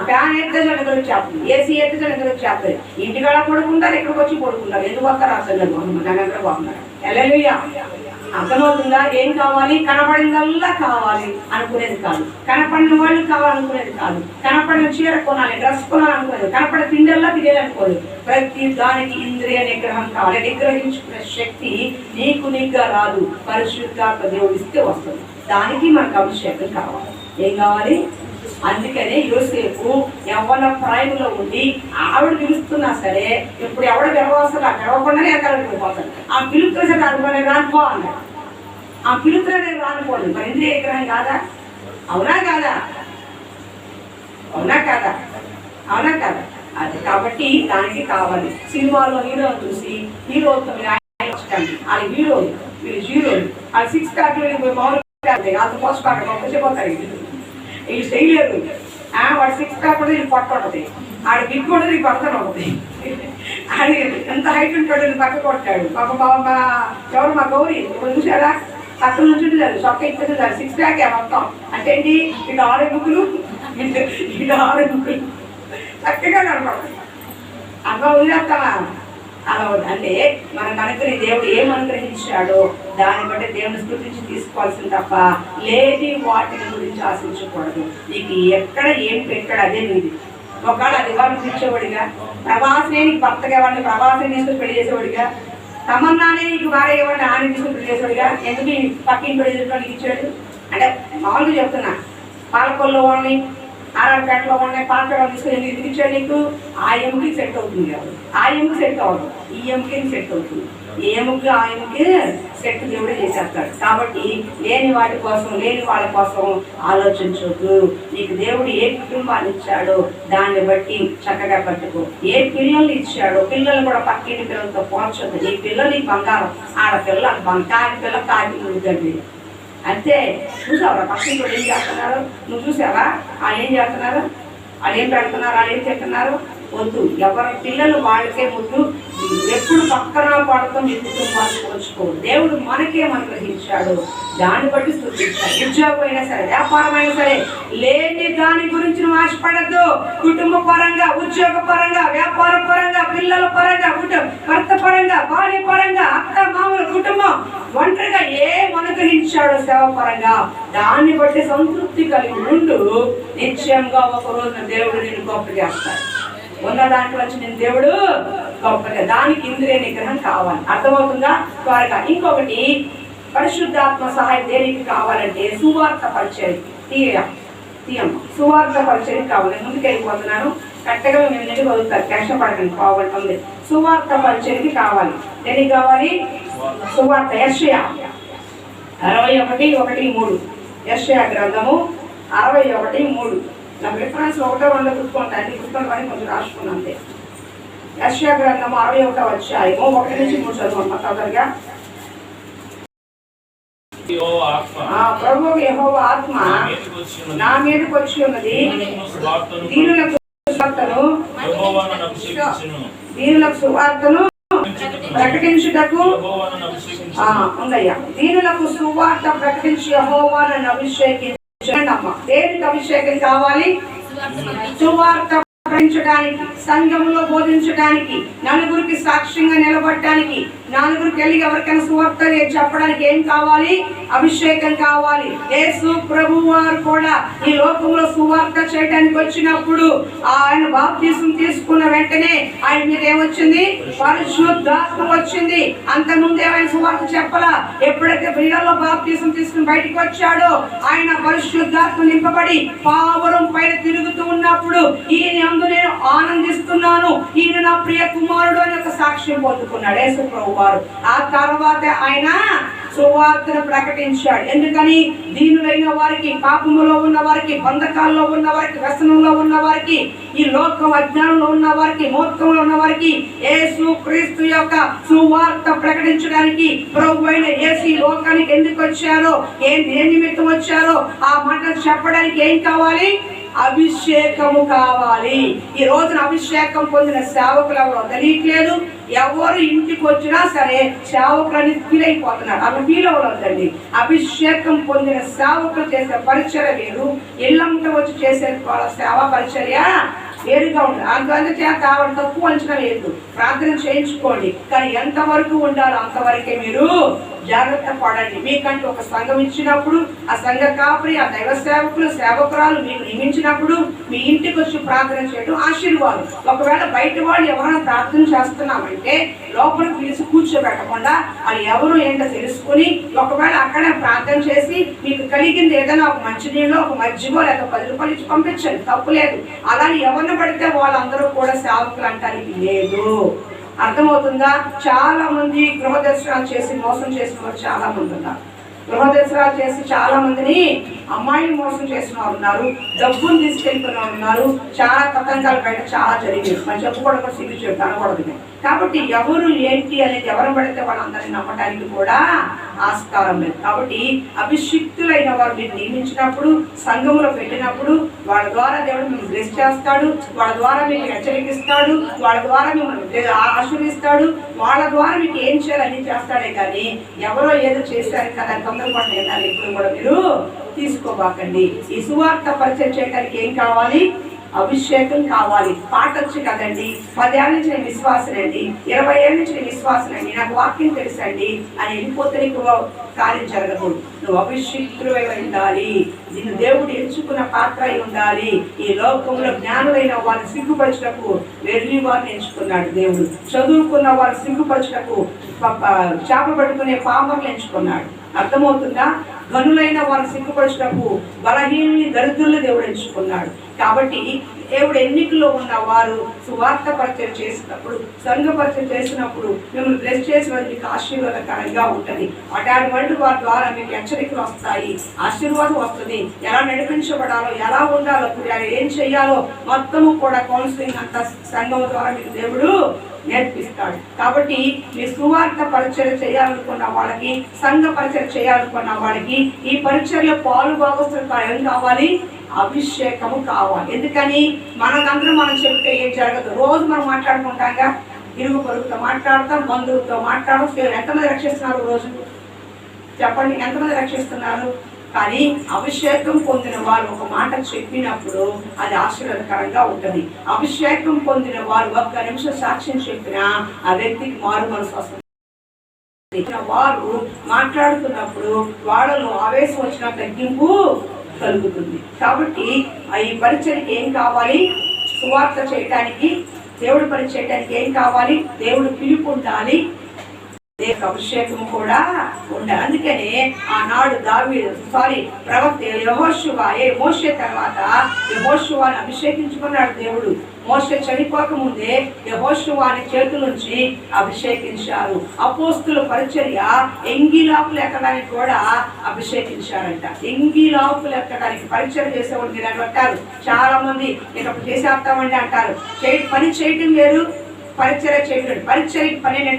ఫ్యాన్ ఎత్తే నిద్ర వచ్చేస్తుంది, ఏసీ ఎత్తే నిద్ర వచ్చేస్తుంది. ఇంటికాడ పడుకుంటారు, ఎక్కడికి వచ్చి పడుకుంటారు. ఎందుకు వస్తారు? అసలు నగర బాగున్నారు. హల్లెలూయా. అర్థమవుతుందా? ఏం కావాలి? కనపడిందల్లా కావాలి అనుకునేది కాదు, కనపడిన వాళ్ళు కావాలనుకునేది కాదు, కనపడిన చీర కొనాలి, డ్రెస్ కొనాలనుకునేది, కనపడిన తిండల్లా తినేయాలనుకోదు. ప్రతి దానికి ఇంద్రియ నిగ్రహం కావాలి. నిగ్రహించుకునే శక్తి నీకుగా రాదు, పరిశుద్ధాత్మ దేవుడు ఇస్తే వస్తుంది. దానికి మనకు అభిషేకం కావాలి. ఏం కావాలి? అందుకనే యోసేపు యవ్వన ప్రాయంలో ఉండి ఆవిడ పిలుస్తున్నా సరే ఇప్పుడు ఎవడ పిలవసరా, పిలవకుండానే ఎక్కడ పోతాడు. ఆ పిలుపుతో సరే అనుకోని రానుకో అన్నాడు. ఆ పిలుపుతో నేను రానుకోండి. మరి ఇంద్రియ విగ్రహం కాదా? అవునా కాదా? అవునా కాదా? అవునా కాదా? అది కాబట్టి దానికి కావాలి. సినిమాలో హీరో చూసి హీరోతో వాళ్ళ హీరోలు వీళ్ళు జీరోలు వాళ్ళ సిక్స్ ప్యాక్ మామూలు అంత పోస్ట్ పక్కపోతారు. వీళ్ళు చేయలేరు. వాడు సిక్స్ ప్యాక్ కూడా వీళ్ళు పట్టు ఉంటుంది, ఆడ బిగ్ ఉంటుంది వీళ్ళు పక్కన ఉంటుంది. అది ఎంత హైట్ ఉంటాడు వీళ్ళు పక్క కొట్టాడు. ఎవరు మా గౌరీ చూసారా? పక్కన నుంచి ఉంటుంది చొక్క ఇచ్చేది సిక్స్ ప్యాక్ మొత్తం. అంటే ఏంటి? ఇటు 6 ఎముకలు ఇటు 6 ఎముకలు చక్కగా కనపడతాయి. అలా వదిలేస్తావా? అలా అంటే మనకు అనుగ్రహి దేవుడు ఏం అనుగ్రహించాడో దాన్ని బట్టి దేవుని స్థుతించి తీసుకోవాల్సింది తప్ప లేని వాటిని గురించి ఆశించకూడదు. నీకు ఎక్కడ ఏం పెట్టాడు అదే నీది. ఒకవేళ అది వాళ్ళు ఇచ్చేవాడిగా, ప్రభాసనే నీకు భర్తగా వాడిని ప్రభాసం తీసుకుని పెళ్లి చేసేవాడిగా, తమన్నానే నీకు భార్య వాడిని ఆమె తీసుకుని పెళ్లి చేసేవాడిగా, ఎందుకు పక్కింటి పెళ్లి చేసుకోవడానికి ఇచ్చాడు అంటే మామూలుగా చెప్తున్నా. పాలకొల్లో వాళ్ళని ఆరాడపేటలో ఉన్నాయి పాలపేట తీసుకుని ఎందుకు ఇచ్చాడు నీకు? ఆ ఎముకకి సెట్ అవుతుంది కాదు, ఆ ఎముక సెట్ అవ్వదు, ఈ ఎముకకి సెట్ అవుతుంది. ఏ ఎముక ఆ ఎముకే సెట్ దేవుడే చేసేస్తాడు. కాబట్టి లేని వాటి కోసం లేని వాళ్ళ కోసం ఆలోచించొద్దు. నీకు దేవుడు ఏ కుటుంబాన్ని ఇచ్చాడో దాన్ని బట్టి చక్కగా పట్టుకో. ఏ పిల్లల్ని ఇచ్చాడో పిల్లలు కూడా పక్కింటి పిల్లలతో పోల్చొద్దు. ఈ పిల్లలు బంగారం, ఆడపిల్ల కాకి పిల్ల కాకి ముద్దండి అంతే. చూసావరా పక్కింటి ఏం చేస్తున్నారు? నువ్వు చూసావా వాళ్ళు ఏం చేస్తున్నారు? వాళ్ళు ఏం పెడుతున్నారు? వాళ్ళు ఏం చెప్తున్నారు? వద్దు. ఎవరి పిల్లలు వాళ్ళకే ముద్దు. ఎప్పుడు పక్కన పడతాం ఈ కుటుంబాన్ని పోల్చుకోడు. దేవుడు మనకేం అనుగ్రహించాడు దాన్ని బట్టి స్థుతించాడు. ఉద్యోగం అయినా సరే వ్యాపారం అయినా సరే లేని దాని గురించి నువ్వు ఆశపడద్దు. కుటుంబ పరంగా, ఉద్యోగ పరంగా, వ్యాపార పరంగా, పిల్లల పరంగా, భర్త పరంగా, భార్య పరంగా, అత్త మామూలు కుటుంబం ఒంటరిగా ఏం అనుగ్రహించాడో సేవ పరంగా దాన్ని బట్టి సంతృప్తి కలిగి ఉండు. నిశ్చయంగా ఒక రోజున దేవుడు నేను గొప్ప చేస్తాడు. ఉన్న దాంట్లో వచ్చి నేను దేవుడు గొప్పగా. దానికి ఇంద్రియ నిగ్రహం కావాలి. అర్థమవుతుందా? త్వరగా ఇంకొకటి పరిశుద్ధాత్మ సహాయం దేనికి కావాలంటే సువార్త పరిచయం సువార్త పరిచయం కావాలి. ముందుకు వెళ్ళిపోతున్నాను. కరెక్ట్గా మేము నిండి వదులుతారు, కష్టపడకండి బాగుంటుంది. సువార్త పరిచయకి కావాలి. దేనికి కావాలి? సువార్త. యెషయా 61:1-3 యెషయా గ్రంథము 61:3. నాకు రిఫరెన్స్ 1-2 గుర్తుకుంటాను, గుర్తుంటాను కొంచెం రాసుకున్నాను అంతే. యెషయా గ్రంథము 61:1-3 చదువు తొందరగా. ప్రభువు యెహోవా ఆత్మ నా మీదకి వచ్చి ఉన్నది, దీనులకు సువార్తను ప్రకటించుటకు ఉందయ్యా. దీనులకు సువార్త ప్రకటించి యెహోవాను అభిషేకించండి. దేనికి అభిషేకం కావాలి? సువార్త ప్రకటించడానికి, సంఘంలో బోధించడానికి, నలుగురికి సాక్ష్యంగా నిలబడటానికి, నలుగురికి వెళ్ళి ఎవరికైనా సువార్త చెప్పడానికి ఏం కావాలి? అభిషేకం కావాలి. యేసు ప్రభువు వారు కూడా ఈ లోకంలో సువార్త చేయడానికి వచ్చినప్పుడు ఆయన బాప్తిసం తీసుకున్న వెంటనే ఆయన మీద ఏమొచ్చింది? పరిశుద్ధాత్మ వచ్చింది. అంతకుముందు ఏమైనా సువార్త చెప్పలా. ఎప్పుడైతే బిడ్డలో బాప్తిసం తీసుకుని బయటికి వచ్చాడో ఆయన పరిశుద్ధాత్మ నింపబడి పావురం పైన తిరుగుతూ ఉన్నప్పుడు ఈయన అందు నేను ఆనందిస్తున్నాను, ఈయన నా ప్రియ కుమారుడు అని ఒక సాక్ష్యం పొందుకున్నాడు యేసు ప్రభు వారు. ఆ తర్వాత ఆయన సువార్తను ప్రకటించాడు. ఎందుకని? దీనులైన వారికి, పాపములో ఉన్న వారికి, బంధకాల్లో ఉన్న వారికి, వ్యసనంలో ఉన్న వారికి, ఈ లోకం అజ్ఞానంలో ఉన్న వారికి, మూర్ఖంలో ఉన్న వారికి యేసు క్రీస్తు యొక్క సువార్త ప్రకటించడానికి ప్రభు అయిన యేసు ఈ లోకానికి ఎందుకు వచ్చారో, ఏ నిమిత్తం వచ్చారో ఆ మాటలు చెప్పడానికి ఏం కావాలి? అభిషేకము కావాలి. ఈ రోజున అభిషేకం పొందిన సేవకులు ఎవరో తెలియట్లేదు. ఎవరు ఇంటికి వచ్చినా సరే సేవకులని ఫీల్ అయిపోతున్నారు. అలా ఫీల్ అవ్వలేదండి. అభిషేకం పొందిన సేవకులు చేసే పరిచర్య వేరు, ఇళ్ళంట వచ్చి చేసే సేవా పరిచర్య వేరుగా ఉంటుంది. అందుచేత ఆవిడ తక్కువ అంచనా లేదు. ప్రార్థన చేయించుకోండి, కానీ ఎంతవరకు ఉండాలో అంతవరకే మీరు జాగ్రత్త పడండి. మీకంటూ ఒక సంఘం ఇచ్చినప్పుడు ఆ సంఘ కాపరి, ఆ దైవ సేవకులు, సేవకురాలు మీకు నియమించినప్పుడు మీ ఇంటికి వచ్చి ప్రార్థన చేయడం ఆశీర్వాదం. ఒకవేళ బయట వాళ్ళు ఎవరైనా ప్రార్థన చేస్తున్నామంటే లోపలికి పిలిచి కూర్చోబెట్టకుండా వాళ్ళు ఎవరు ఏంటో తెలుసుకుని ఒకవేళ అక్కడే ప్రార్థన చేసి మీకు కలిగింది ఏదైనా ఒక మంచినీళ్ళు, ఒక మజ్జిగో లేదా 10 రూపాయలు ఇచ్చి పంపించండి, తప్పు లేదు. అలాని ఎవరిని పడితే వాళ్ళందరూ కూడా సేవకులు అంటానికి లేదు. అర్థమవుతుందా? చాలా మంది గృహ దర్శనాలు చేసి మోసం చేసిన వారు చాలా మంది ఉన్నారు. గృహ దర్శనాలు చేసి చాలా మందిని అమ్మాయిని మోసం చేసిన వారు ఉన్నారు, డబ్బులు తీసుకెళ్ళిపోయిన వారు ఉన్నారు. చాలా తతంగాలు బయట చాలా జరిగింది. మనం చెప్పుకోవడం సిగ్గు చెప్పి అనకూడదు. కాబట్టి ఎవరు ఏంటి అనేది ఎవరు పడితే వాళ్ళందరినీ నమ్మటానికి కూడా ఆస్కారం లేదు. కాబట్టి అభిషిక్తులైన వారు మీరు నియమించినప్పుడు, సంఘములో పెట్టినప్పుడు వాళ్ళ ద్వారా దేవుడు మిమ్మల్ని బ్లెస్ చేస్తాడు, వాళ్ళ ద్వారా మీకు హెచ్చరికిస్తాడు, వాళ్ళ ద్వారా మిమ్మల్ని ఆశీర్వదిస్తాడు, వాళ్ళ ద్వారా మీకు ఏం చేయాలని చేస్తాడే. కానీ ఎవరో ఏదో చేశారు కదా తొందరపడి వెళ్ళాలి ఇప్పుడు కూడా మీరు తీసుకోబాకండి. ఈ సువార్త పరిచయం చేయడానికి ఏం కావాలి? అభిషేకం కావాలి. పాట వచ్చు కదండి, 10 ఏళ్ళ నుంచి నేను విశ్వాసనండి, 20 ఏళ్ళ నుంచి నేను విశ్వాసనండి, నాకు వాక్యం తెలుసండి అని వెళ్ళిపోతే నీకు కార్యం జరగదు. నువ్వు అభిషేకులై ఉండాలి. నిన్ను దేవుడు ఎంచుకున్న పాత్ర అయి ఉండాలి. ఈ లోకంలో జ్ఞానులైన వారిని సిగ్గుపరచుటకు వెర్రి వారిని ఎంచుకున్నాడు దేవుడు. చదువుకున్న వారిని సిగ్గుపరచుటకు చేప పట్టుకునే పామర్లు ఎంచుకున్నాడు. అర్థమవుతుందా? గనులైన వారిని సిగ్గుపరచుటకు బలహీనుని, దరిద్రులు దేవుడు ఎంచుకున్నాడు. కాబట్టి దేవుడు ఎన్నికల్లో ఉన్న వారు సువార్త పరిచయం చేసినప్పుడు, సంఘ పరిచయం చేసినప్పుడు మిమ్మల్ని బ్లెస్ చేసిన మీకు ఆశీర్వాదకరంగా ఉంటుంది. అటువంటి వారి ద్వారా మీకు హెచ్చరికలు వస్తాయి, ఆశీర్వాదం వస్తుంది. ఎలా నడిపించబడాలో, ఎలా ఉండాలో, ఏం చేయాలో మొత్తము కూడా కౌన్సిలింగ్ అంతా సంఘం ద్వారా మీకు దేవుడు నేర్పిస్తాడు. కాబట్టి మీ సువార్త పరిచయం చేయాలనుకున్న వాళ్ళకి, సంఘ పరిచయం చేయాలనుకున్న వాళ్ళకి ఈ పరిచయంలో పాలు భాగస్తులు ఏం కావాలి? అభిషేకము కావాలి. ఎందుకని మనకందరూ మనం చెప్తే ఏం జరగదు. రోజు మనం మాట్లాడుకుంటాగా, ఇరుగు పొరుగుతో మాట్లాడతాం, బంధువులతో మాట్లాడడం. ఎంతమంది రక్షిస్తున్నారు రోజు? చెప్పండి, ఎంతమంది రక్షిస్తున్నారు? కానీ అభిషేకం పొందిన వారు ఒక మాట చెప్పినప్పుడు అది ఆశీర్వాదకరంగా ఉంటుంది. అభిషేకం పొందిన వారు 1 నిమిషం సాక్ష్యం చెప్పినా ఆ వ్యక్తికి మారు మనసు వస్తుంది. వారు మాట్లాడుతున్నప్పుడు వాళ్ళలో ఆవేశం వచ్చిన తగ్గింపు కలుగుతుంది. కాబట్టి ఈ పరిచయకి ఏం కావాలి? సువార్త చేయటానికి, దేవుడు పరిచయం చేయడానికి ఏం కావాలి? దేవుడు పిలుపు ఉండాలి, అభిషేకం కూడా ఉండాలి. అందుకనే ఆనాడు ప్రవక్త యెహోషువ మోషే తర్వాత యెహోషువని అభిషేకించుకున్నాడు దేవుడు. మోషే చనిపోక ముందే యెహోషువని చేతుల నుంచి అభిషేకించారు. అపోస్తుల పరిచర్య ఎంగిలాకులు ఎక్కడానికి కూడా అభిషేకించారంట. ఎంగిలాకులు ఎక్కడానికి పరిచయం చేసేవాళ్ళు మీరు అంటారు. చాలా మంది ఇక్కడ చేసేస్తామండి అంటారు. పని చేయటం వేరు, పరిచయం చేయడం.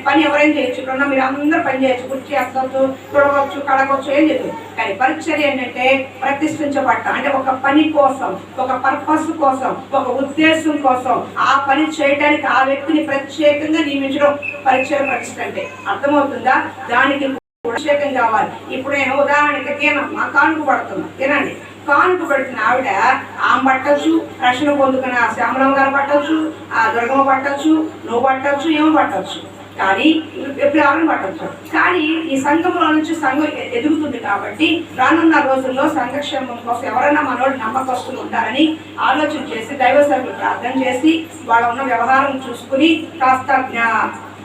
పని ఎవరైనా చేయొచ్చు. ఇక్కడ మీరు అందరూ పని చేయొచ్చు, కుర్చీ ఎక్కవచ్చు, తొడవచ్చు, కడగవచ్చు, ఏం చేయదు. కానీ పరిచయం ఏంటంటే ప్రతిష్ఠించబడటం. అంటే ఒక పని కోసం, ఒక పర్పస్ కోసం, ఒక ఉద్దేశం కోసం ఆ పని చేయడానికి ఆ వ్యక్తిని ప్రత్యేకంగా నియమించడం పరిచయం ప్రతిష్ఠ అంటే. అర్థమవుతుందా? దానికి అభిషేకం కావాలి. ఇప్పుడు నేను ఉదాహరణకి తినమ్మా, కానుక పడుతున్నా, తినండి. కానుక పెడుతున్న ఆవిడ ఆమె పట్టచ్చు, రక్షణ పొందుకున్న శ్యామలమ్మ గారు పట్టవచ్చు, ఆ దుర్గమ్మ పట్టచ్చు, నువ్వు పట్టచ్చు, ఏమో పట్టవచ్చు. కానీ ఎప్పుడు ఎవరిని పట్టవచ్చు. కానీ ఈ సంఘంలో నుంచి సంఘం ఎదుగుతుంది కాబట్టి రానున్న రోజుల్లో సంఘక్షేమం కోసం ఎవరైనా మనోడు నమ్మకస్తులు ఉంటారని ఆలోచన చేసి దైవ సభ్యులు ప్రార్థన చేసి వాళ్ళ ఉన్న వ్యవహారం చూసుకుని కాస్త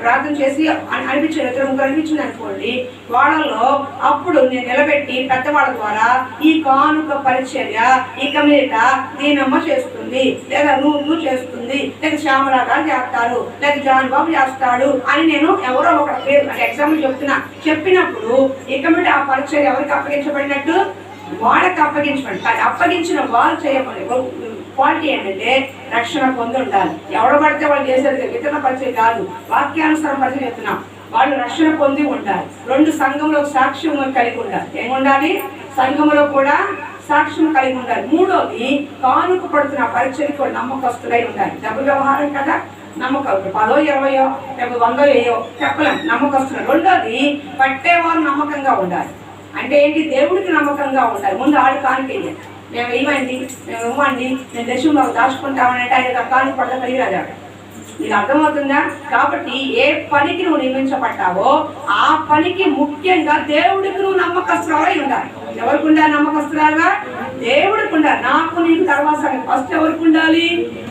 ప్రార్థన చేసి అనిపించిన 2 అనిపించింది అనుకోండి, వాళ్ళలో అప్పుడు నేను నిలబెట్టి పెద్దవాళ్ళ ద్వారా ఈ కానుక పరిచర్య ఇక మీద దీనమ్మ చేస్తుంది, లేదా నువ్వు చేస్తుంది, లేదా శ్యామలా గారు చేస్తారు, లేదా జాన్ బాబు చేస్తాడు అని నేను ఎవరో ఒక పేరు అంటే ఎగ్జాంపుల్ చెప్పినప్పుడు ఇక మీద ఆ పరిచర్య ఎవరికి అప్పగించబడినట్టు? వాళ్ళకి అప్పగించబడి. కానీ అప్పగించిన వాళ్ళు చేయబడి క్వాలిటీ ఏంటంటే రక్షణ పొంది ఉండాలి. ఎవరు పడితే వాళ్ళు చేసేది ఇతర పరిచయం కాదు, వాక్యానుసారం పరిచయం చెప్తున్నాం. వాళ్ళు రక్షణ పొంది ఉండాలి. 2 సంఘంలో సాక్ష్యం కలిగి ఉండాలి. ఏముండాలి? సంఘంలో కూడా సాక్ష్యం కలిగి ఉండాలి. 3వది కానుక పడుతున్న పరిచయకు నమ్మకస్తులై ఉండాలి. డబ్బు వ్యవహారం కదా, నమ్మకం 10, 20 లేకపోతే 100 చెప్పలేం, నమ్మకస్తులు. 2వది పట్టేవారు నమ్మకంగా ఉండాలి. అంటే ఏంటి? దేవుడికి నమ్మకంగా ఉండాలి. ముందు ఆడు కానుకేయాలి. మేము ఇవ్వండి, మేము ఇవ్వండి, నేను దశ మాకు దాచుకుంటామని అంటే ఆయన కాను పడత కలిగిరాదు. నీకు అర్థమవుతుందా? కాబట్టి ఏ పనికి నువ్వు నియమించబడ్డావో ఆ పనికి ముఖ్యంగా దేవుడికి నువ్వు నమ్మకస్తురాలై ఉండాలి. ఎవరికి ఉండాలి నమ్మకస్తురాలుగా? దేవుడికి ఉండాలి. నాకు నీకు తర్వాత ఫస్ట్ ఎవరికి ఉండాలి?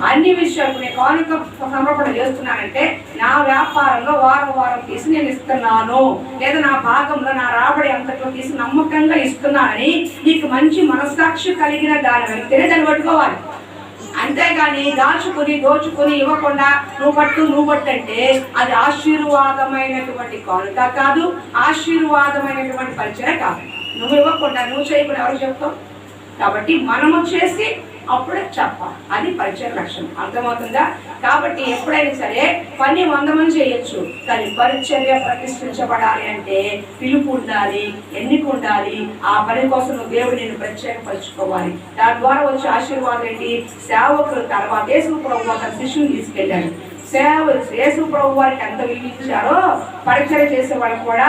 అన్ని విషయాలు నేను కానుక సమర్పణ చేస్తున్నానంటే నా వ్యాపారంలో వారం తీసి నేను ఇస్తున్నాను, లేదా నా భాగంలో నా రాబడి అంతట్లో తీసి నమ్మకంగా ఇస్తున్నానని నీకు మంచి మనస్సాక్షి కలిగిన దాని వెళ్తేనే దాన్ని పట్టుకోవాలి. అంతేగాని దోచుకుని ఇవ్వకుండా నువ్వు పట్టు అంటే అది ఆశీర్వాదమైనటువంటి కానుక కాదు, ఆశీర్వాదమైనటువంటి పరిచయం కాదు. నువ్వు ఇవ్వకుండా నువ్వు చేయకుండా ఎవరు చెప్తావు? కాబట్టి మనము చేసి అప్పుడే చెప్పాలి. అది పరిచయ లక్షణం. అర్థమవుతుందా? కాబట్టి ఎప్పుడైనా సరే పని 100 మంది చేయొచ్చు, కానీ పరిచర్య ప్రతిష్ఠించబడాలి అంటే పిలుపు ఉండాలి, ఎన్నిక ఉండాలి. ఆ పని కోసం నువ్వు దేవుడు నేను ప్రత్యేకపరచుకోవాలి. దాని ద్వారా వచ్చే ఆశీర్వాదం ఏంటి? సేవకుల తర్వాత యేసు ప్రభువు తన శిష్యుని తీసుకెళ్ళాడు. యేసు ప్రభు వారికి ఎంత విలువించారో పరిచయం చేసే వాళ్ళకి కూడా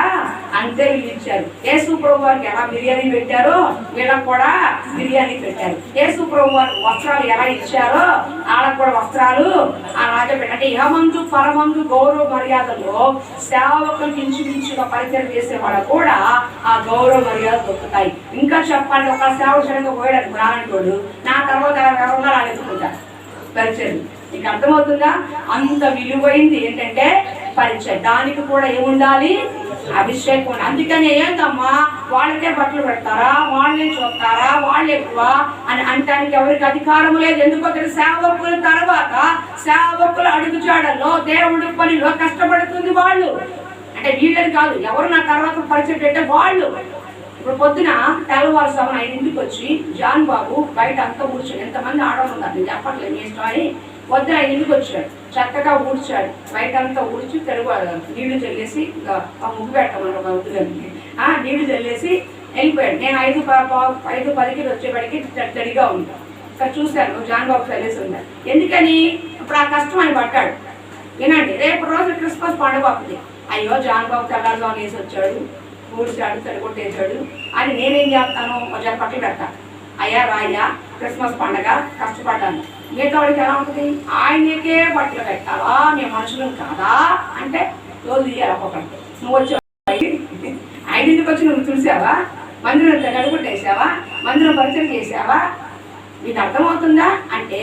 అంతే విలువించారు. యేసు ప్రభు వారికి ఎలా బిర్యానీ పెట్టారో వీళ్ళకి కూడా బిర్యానీ పెట్టారు. యేసు ప్రభు వారికి వస్త్రాలు ఎలా ఇచ్చారో వాళ్ళకు కూడా వస్త్రాలు అలాగే పెట్టారు. అంటే ఇహమందు పరమందు గౌరవ మర్యాదలో సేవకులకు ఇంచుమించుగా పరిచయం చేసే వాళ్ళకు కూడా ఆ గౌరవ మర్యాద దొరుకుతాయి. ఇంకా చెప్పండి, ఒక సేవకుడిగా పోయాడు రానంటోడు నా తర్వాత ఎవరన్నా రాలేసుకుంటారు పరిచయం. నీకు అర్థమవుతుందా? అంత విలువైంది ఏంటంటే పరిచయం. దానికి కూడా ఏముండాలి? అభిషేకం. అందుకని ఏంటమ్మా వాళ్ళకే బట్టలు పెడతారా, వాళ్ళే చూస్తారా, వాళ్ళు ఎక్కువ అని అనటానికి ఎవరికి అధికారం లేదు. ఎందుకంటే సేవకుల తర్వాత సేవకుల అడుగుజాడల్లో దేవుడి పనిలో కష్టపడుతుంది వాళ్ళు. అంటే వీళ్ళని కాదు, ఎవరు నా తర్వాత పరిచయం పెట్టే వాళ్ళు. ఇప్పుడు పొద్దున తెల్లవారుసామని 5ంటికి వచ్చి జాన్ బాబు బయట అంతా కూర్చొని, ఎంతమంది ఆడవాళ్ళు ఉన్నారు నేను చెప్పట్లేదు మీ ఇష్టం అని, పొద్దున 5ంటికి వచ్చాడు, చక్కగా ఊడ్చాడు, బయట అంతా ఊడ్చి నీళ్లు చల్లేసి ముగ్గు పెట్టమని ఒక ఉద్యోగానికి నీళ్లు చల్లేసి వెళ్ళిపోయాడు. నేను 5:10కి వచ్చేవాడికి తడిగా ఉంటాను. ఇక్కడ చూశాను జాన్ బాబు చల్లేసి ఉన్నాడు. ఎందుకని? ఇప్పుడు ఆ కష్టం అని పట్టాడు. వినండి, రేపు రోజు క్రిస్మస్ పండుగ వస్తుంది. అయ్యో జాన్ బాబు తెల్లారుగా వేసి వచ్చాడు, ఊడ్చాడు, తడిగొట్టేశాడు అని నేనేం చేస్తాను? కొంచెం పక్కన పెడతాను. అయ్యా రాయ్యా క్రిస్మస్ పండుగ కష్టపడ్డాను. మిగతా వాడికి ఎలా ఉంటుంది? ఆయనకే బట్టలు పెట్టాలా, నేను మనుషులు కాదా అంటే రోజు తీయాలి. ఒక్కొక్కటి నువ్వు వచ్చావు 5ంటికి వచ్చి నువ్వు చూసావా? మందిరం తడిగొట్టేసావా? మందిరం పరిచయం చేసావా? నీకు అర్థమవుతుందా? అంటే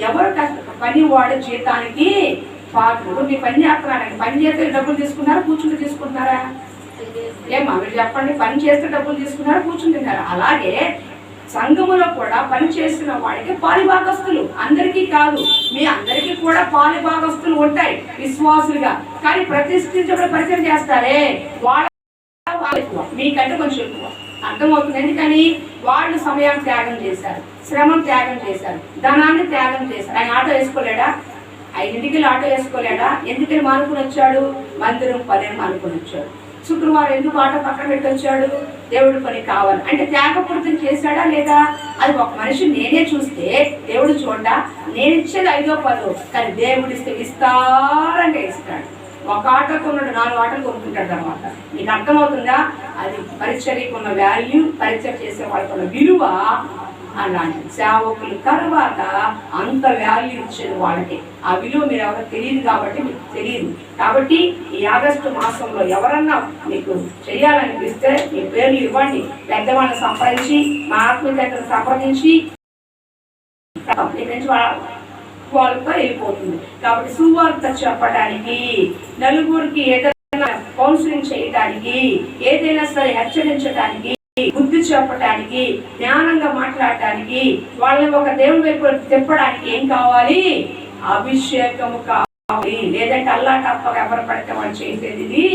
ఎవరు పని వాడు జీతానికి పాత్రుడు. మీ పని చేస్తున్నారండి, పని చేస్తే డబ్బులు తీసుకున్నారా, కూర్చుంటే తీసుకుంటున్నారా? ఏమా మీరు చెప్పండి. పని చేస్తే డబ్బులు తీసుకున్నారా, కూర్చుంటున్నారా? అలాగే సంఘములో కూడా పని చేస్తున్న వాడికి పాలిభాగస్తులు, అందరికీ కాదు, మీ అందరికీ కూడా పాలిభాగస్తులు ఉంటాయి విశ్వాసులుగా. కానీ ప్రతిష్ఠించబడి పరిచయం చేస్తారే వాళ్ళ ఎక్కువ, మీకంటే కొంచెం ఎక్కువ. అర్థమవుతుంది? ఎందుకని? వాళ్ళు సమయాన్ని త్యాగం చేశారు, శ్రమను త్యాగం చేశారు, ధనాన్ని త్యాగం చేశారు. ఆయన ఆటో వేసుకోలేడా? 5ంటికి ఆటో వేసుకోలేడా? ఎందుకని మానుకుని వచ్చాడు? మందిరం పని మానుకుని వచ్చాడు. శుక్రవారం ఎందుకు ఆటో పక్కన పెట్టి వచ్చాడు? దేవుడి పని కావాలి అంటే త్యాగపూర్తం చేశాడా లేదా? అది ఒక మనిషి నేనే చూస్తే దేవుడు చూడ, నేను ఇచ్చేది 5వ 10వ, కానీ దేవుడు ఇస్తే విస్తారంగా ఇస్తాడు. ఒక ఆటో కొన్నాడు, 4 ఆటోలు కొనుక్కుంటాడు తర్వాత. నీకు అర్థమవుతుందా? అది పరిచర్యకు ఉన్న వాల్యూ, పరిచయం చేసే వాళ్ళకు ఉన్న విలువ అలాంటి. సేవకులు తర్వాత అంత వాల్యూ ఇచ్చేది వాళ్ళకి. ఆ విలువ మీరు ఎవరో తెలియదు కాబట్టి మీకు తెలియదు. కాబట్టి ఈ ఆగస్టు మాసంలో ఎవరన్నా మీకు చేయాలనిపిస్తే మీ పేర్లు ఇవ్వండి, పెద్దవాళ్ళని సంప్రదించి, మా ఆత్మీయతను సంప్రదించి వాళ్ళతో వెళ్ళిపోతుంది. కాబట్టి సువార్త చెప్పడానికి, నలుగురికి ఏదైనా కౌన్సిలింగ్ చేయడానికి, ఏదైనా సరే హెచ్చరించడానికి, బుద్ధి చెప్పడానికి, జ్ఞానంగా మాట్లాడటానికి, వాళ్ళని ఒక దేవుని వైపు తిప్పడానికి ఏం కావాలి? అభిషేకము కావాలి. లేదంటే అల్లా తప్పగా ఎవరు పడితే వాళ్ళు చేసేది ఇది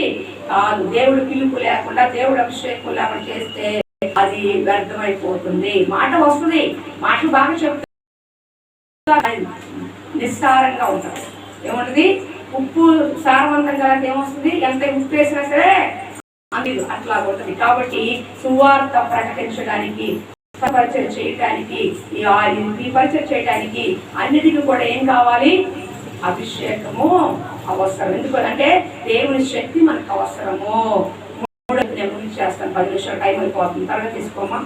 కాదు. దేవుడు పిలుపు లేకుండా, దేవుడు అభిషేకం లేకుండా చేస్తే అది వ్యర్థమైపోతుంది. మాట వస్తుంది, మాటలు బాగా చెప్తారు, నిస్సారంగా ఉంటారు. ఏముంటుంది? ఉప్పు సారవంతంగా ఏమొస్తుంది? ఎంత ఉప్పు వేసినా సరే అందుకు అట్లా ఉంటుంది. కాబట్టి సువార్త ప్రకటించడానికి, పరిచయం చేయడానికి, ఈ పరిచయం చేయడానికి అన్నిటికీ కూడా ఏం కావాలి? అభిషేకము అవసరం. ఎందుకంటే దేవుని శక్తి మనకు అవసరము. నేను ముగించేస్తాను, 10 నిమిషాలు టైం అయిపోతుంది, త్వరగా తీసుకోమా.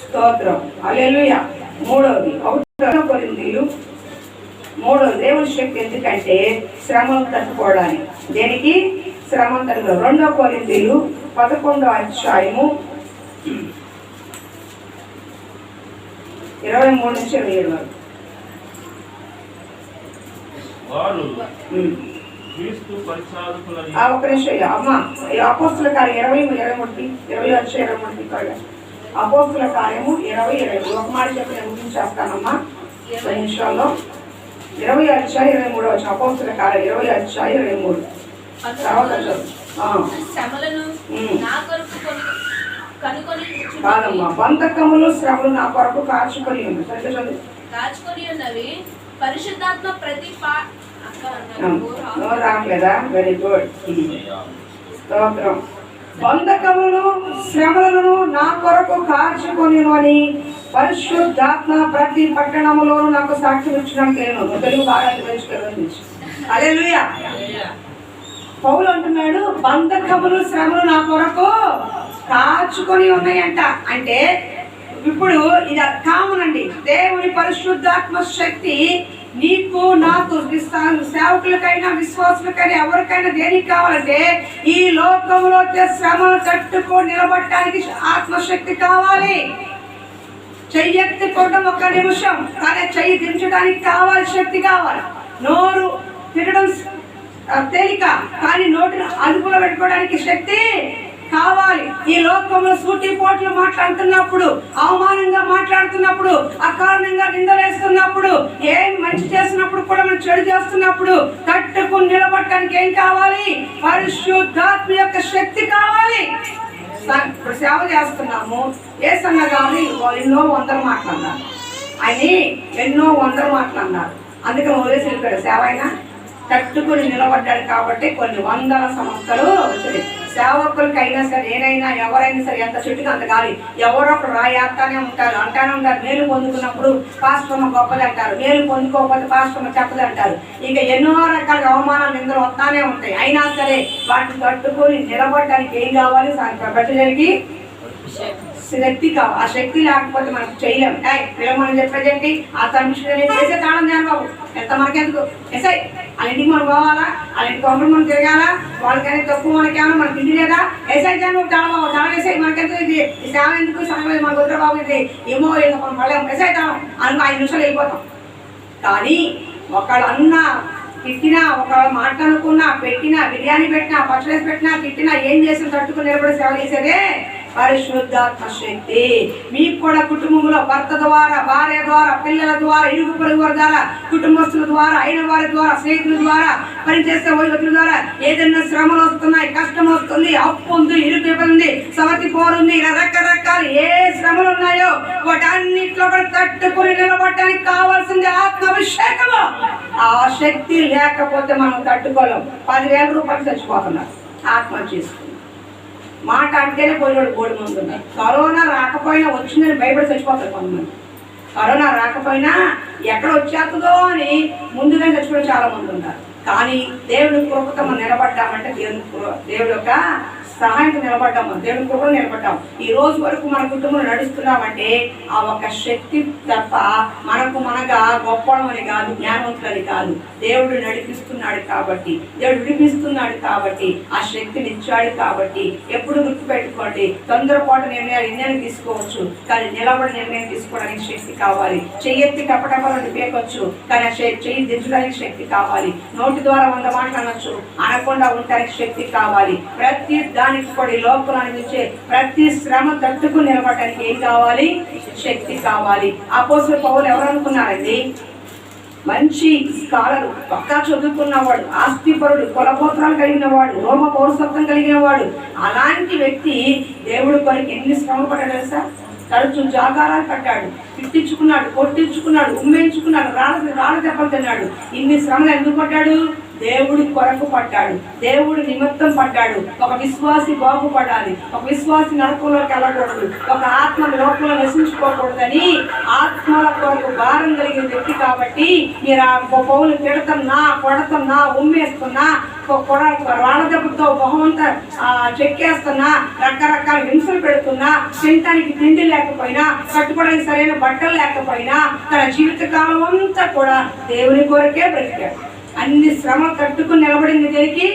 స్తోత్రం, హల్లెలూయా. 3వది 1 కొరింథీయులు మూడోది దేవుని శక్తి ఎందుకంటే శ్రమను తట్టుకోవడానికి. దేనికి? శ్రమను తట్టుకో. 2 కొరింథీయులు 11వ అధ్యాయము 23 నుంచి 27 వరకు. ఒక నిమిషం అమ్మ, అపోస్తుల కార్యం 20 అపోస్తుల కార్యము 20 ఒక మాట చెప్పి నేను ముగించేస్తానమ్మా 10 నిమిషాల్లో. 20 అధ్యాయం 23 వచ్చిన అపోస్తుల కార్యం 20 అధ్యాయం 23 తర్వాత కాదమ్మా. బంధకములు శ్రమలు నా కొరకు కాచుకొని ఉన్నవి పరిశుద్ధాత్మ ప్రతి రావట్లేదా? వెరీ గుడ్, స్తోత్రం. బంధకములు శ్రమలను నా కొరకు కాచుకొని అని పరిశుద్ధాత్మ ప్రతి పట్టణములోను నాకు సాక్ష్యం ఇచ్చినట్టు నేను తెలుగు బాగా తెలుసుకోవచ్చు. హల్లెలూయా. పౌలు అంటున్నాడు బంధకములు శ్రమలు నా కొరకు కాచుకొని ఉన్నాయంట. అంటే ఇప్పుడు ఇది కామన్ అండి. దేవుని పరిశుద్ధాత్మ శక్తి నీకు నాకు సేవకులకైనా విశ్వాసులకైనా ఎవరికైనా దేనికి కావాలంటే ఈ లోకంలో వచ్చే శ్రమను తట్టుకొని నిలబడటానికి ఆత్మశక్తి కావాలి. చెయ్యెత్తుకోవడం 1 నిమిషం, కానీ చెయ్యి దించడానికి కావాలి, శక్తి కావాలి. నోరు తినడం తేలిక, కానీ నోటిని అదుపులో పెట్టుకోవడానికి శక్తి కావాలి. ఈ లోకంలో సూటిపోట్లు మాట్లాడుతున్నప్పుడు, అవమానంగా మాట్లాడుతున్నప్పుడు, అకారణంగా నిందలేస్తున్నప్పుడు, ఏం మంచి చేస్తున్నప్పుడు కూడా మనం చెడు చేస్తున్నప్పుడు తట్టుకుని నిలబడటానికి ఏం కావాలి? పరిశుద్ధాత్మ యొక్క శక్తి కావాలి. ఇప్పుడు సేవ చేస్తున్నాము, ఏ సంఘాలు ఎన్నో 100 మాట్లాడినారు, ఆయన ఎన్నో 100 మాట్లాడినారు. అందుకే వదిలేసి వెళ్ళిపోయాడు. సేవ అయినా తట్టుకుని నిలబడ్డాడు కాబట్టి కొన్ని 100 సంస్థలు వచ్చాయి. సేవకులకైనా సరే, ఏదైనా ఎవరైనా సరే, ఎంత చెట్టుకు అంత గాలి. ఎవరో ఒకరు రాయేస్తానే ఉంటారు, అంటానే ఉంటారు. మేలు పొందుకున్నప్పుడు పాస్టమ్మ గొప్పది అంటారు, మేలు పొందుకోకపోతే పాస్టమ్మ చెప్పదు అంటారు. ఇంకా ఎన్నో రకాల అవమానాలు నిందలు వస్తానే ఉంటాయి. అయినా సరే వాటిని తట్టుకొని నిలబడడానికి ఏం కావాలి? ప్రజలకి శక్తి కావాలి. ఆ శక్తి లేకపోతే మనం చేయలేము. మనం చెప్పేదేంటి? ఆ తమిళ చేసే తాళం చేయాలి బాబు, ఎంత మనకెందుకు ఎసై వాళ్ళ ఇంటికి మనం పోవాలా, వాళ్ళ ఇంటి కొమ్మలు మనం తిరగాలా, వాళ్ళకైనా తక్కువ మనకేమన్నా మనకి ఇంటి లేదా ఎసై జాను తాళం బాబు, తాళం వేసాయి, మనకెందుకు ఇది సేవ ఎందుకు, సమయం మన కుదర బాబు, ఇది ఏమో మనం పడలేము, ఎసై తాళం అనుకో 5 నిమిషాలు వెళ్ళిపోతాం. కానీ ఒకళ్ళు అన్నా తిట్టినా, ఒకళ్ళు మాట్లాడుకున్నా, పెట్టినా, బిర్యానీ పెట్టినా, పచ్చడి పెట్టినా, తిట్టినా, ఏం చేసి తట్టుకుని నిలబడి సేవ చేసేదే పరిశుద్ధాత్మ శక్తి. మీకు కూడా కుటుంబంలో భర్త ద్వారా, భార్య ద్వారా, పిల్లల ద్వారా, ఇరుగు పొరుగు ద్వారా, కుటుంబస్తుల ద్వారా, అయిన వారి ద్వారా, స్నేహితుల ద్వారా, పనిచేసే వైద్యుల ద్వారా ఏదైనా శ్రమలు వస్తున్నాయి, కష్టం వస్తుంది, అప్పు ఉంది, ఇరుగు ఉంది, సవతి పోరుంది, ఇలా రకరకాల ఏ శ్రమలు ఉన్నాయో వాటన్నిటిలో కూడా తట్టుకుని నిలబడటానికి కావాల్సింది ఆత్మాభిషేకము. ఆ శక్తి లేకపోతే మనం తట్టుకోలేం. 10,000 రూపాయలు చచ్చిపోతున్నారు ఆత్మహత్య చేసుకుని. మాట అంటేనే పోయినాడు 3 మంది ఉన్నారు. కరోనా రాకపోయినా వచ్చిందని భయపడి చచ్చిపోతారు కొంతమంది. కరోనా రాకపోయినా ఎక్కడ వచ్చేస్తుందో అని ముందుగా చచ్చిపోయిన చాలా మంది ఉన్నారు. కానీ దేవుడి కృపతో మనం నిలబడ్డామంటే దేవుడి యొక్క సహాయంతో నిలబడ్డాము, దేవుడి కృపలో నిలబడ్డాము. ఈ రోజు వరకు మన కుటుంబంలో నడుస్తున్నామంటే ఆ ఒక్క శక్తి తప్ప మనగా గొప్పవాళ్ళమని కాదు, జ్ఞానవంతులని కాదు. దేవుడు నడిపిస్తున్నాడు కాబట్టి, దేవుడు విడిపిస్తున్నాడు కాబట్టి, ఆ శక్తిని ఇచ్చాడు కాబట్టి. ఎప్పుడు గుర్తుపెట్టుకోండి, తొందరపాటు నిర్ణయం తీసుకోవచ్చు, కానీ నిలబడి నిర్ణయం తీసుకోవడానికి శక్తి కావాలి. చెయ్యెత్తి టపటపలను పేకొచ్చు, కానీ ఆ చెయ్యి దించడానికి శక్తి కావాలి. నోటి ద్వారా 100 మాటలు అనొచ్చు, అనకుండా ఉండడానికి శక్తి కావాలి. ప్రతి దానికి కూడా ఈ లోపల అనిపించే ప్రతి శ్రమ తట్టుకుని నిలబడటానికి ఏం కావాలి? శక్తి కావాలి. అపోస్తలుడు పౌలు ఎవరు అనుకున్నారండి? మంచి స్కాలరు, పక్కా చదువుకున్నవాడు, ఆస్తిపరుడు, కులగోత్రాలు కలిగిన వాడు, రోమ పౌరసత్వం కలిగిన వాడు. అలాంటి వ్యక్తి దేవుడు కొరకు ఎన్ని శ్రమలు పడ్డాడు తెలుసా? తరచు జాగారాలు కట్టాడు, తిట్టించుకున్నాడు, కొట్టించుకున్నాడు, ఉమ్మేయించుకున్నాడు, రాళ్ళ దెబ్బలు తిన్నాడు. ఇన్ని శ్రమలు ఎందుకు పడ్డాడు? దేవుడి కొరకు పడ్డాడు, దేవుడి నిమిత్తం పడ్డాడు. ఒక విశ్వాసి బాగుపడాలి, ఒక విశ్వాసి నరకంలోకి వెళ్ళకూడదు, ఒక ఆత్మ లోకంలో నశించుకోకూడదని ఆత్మల కొరకు భారం కలిగిన వ్యక్తి కాబట్టి మీరు ఆ పౌలు తిడతన్నా, కొడతన్నా, ఉమ్మేస్తున్నా, రాళ్ళదెబ్బతో మొహమంతా చెక్కేస్తున్నా, రకరకాల హింసలు పెడుతున్నా, తినటానికి తిండి లేకపోయినా, కట్టుకోవడానికి సరైన బట్టలు లేకపోయినా తన జీవితకాలం అంతా కూడా దేవుని కొరకే బ్రతికాడు. అన్ని శ్రమలు తట్టుకుని నిలబడింది దేనికి?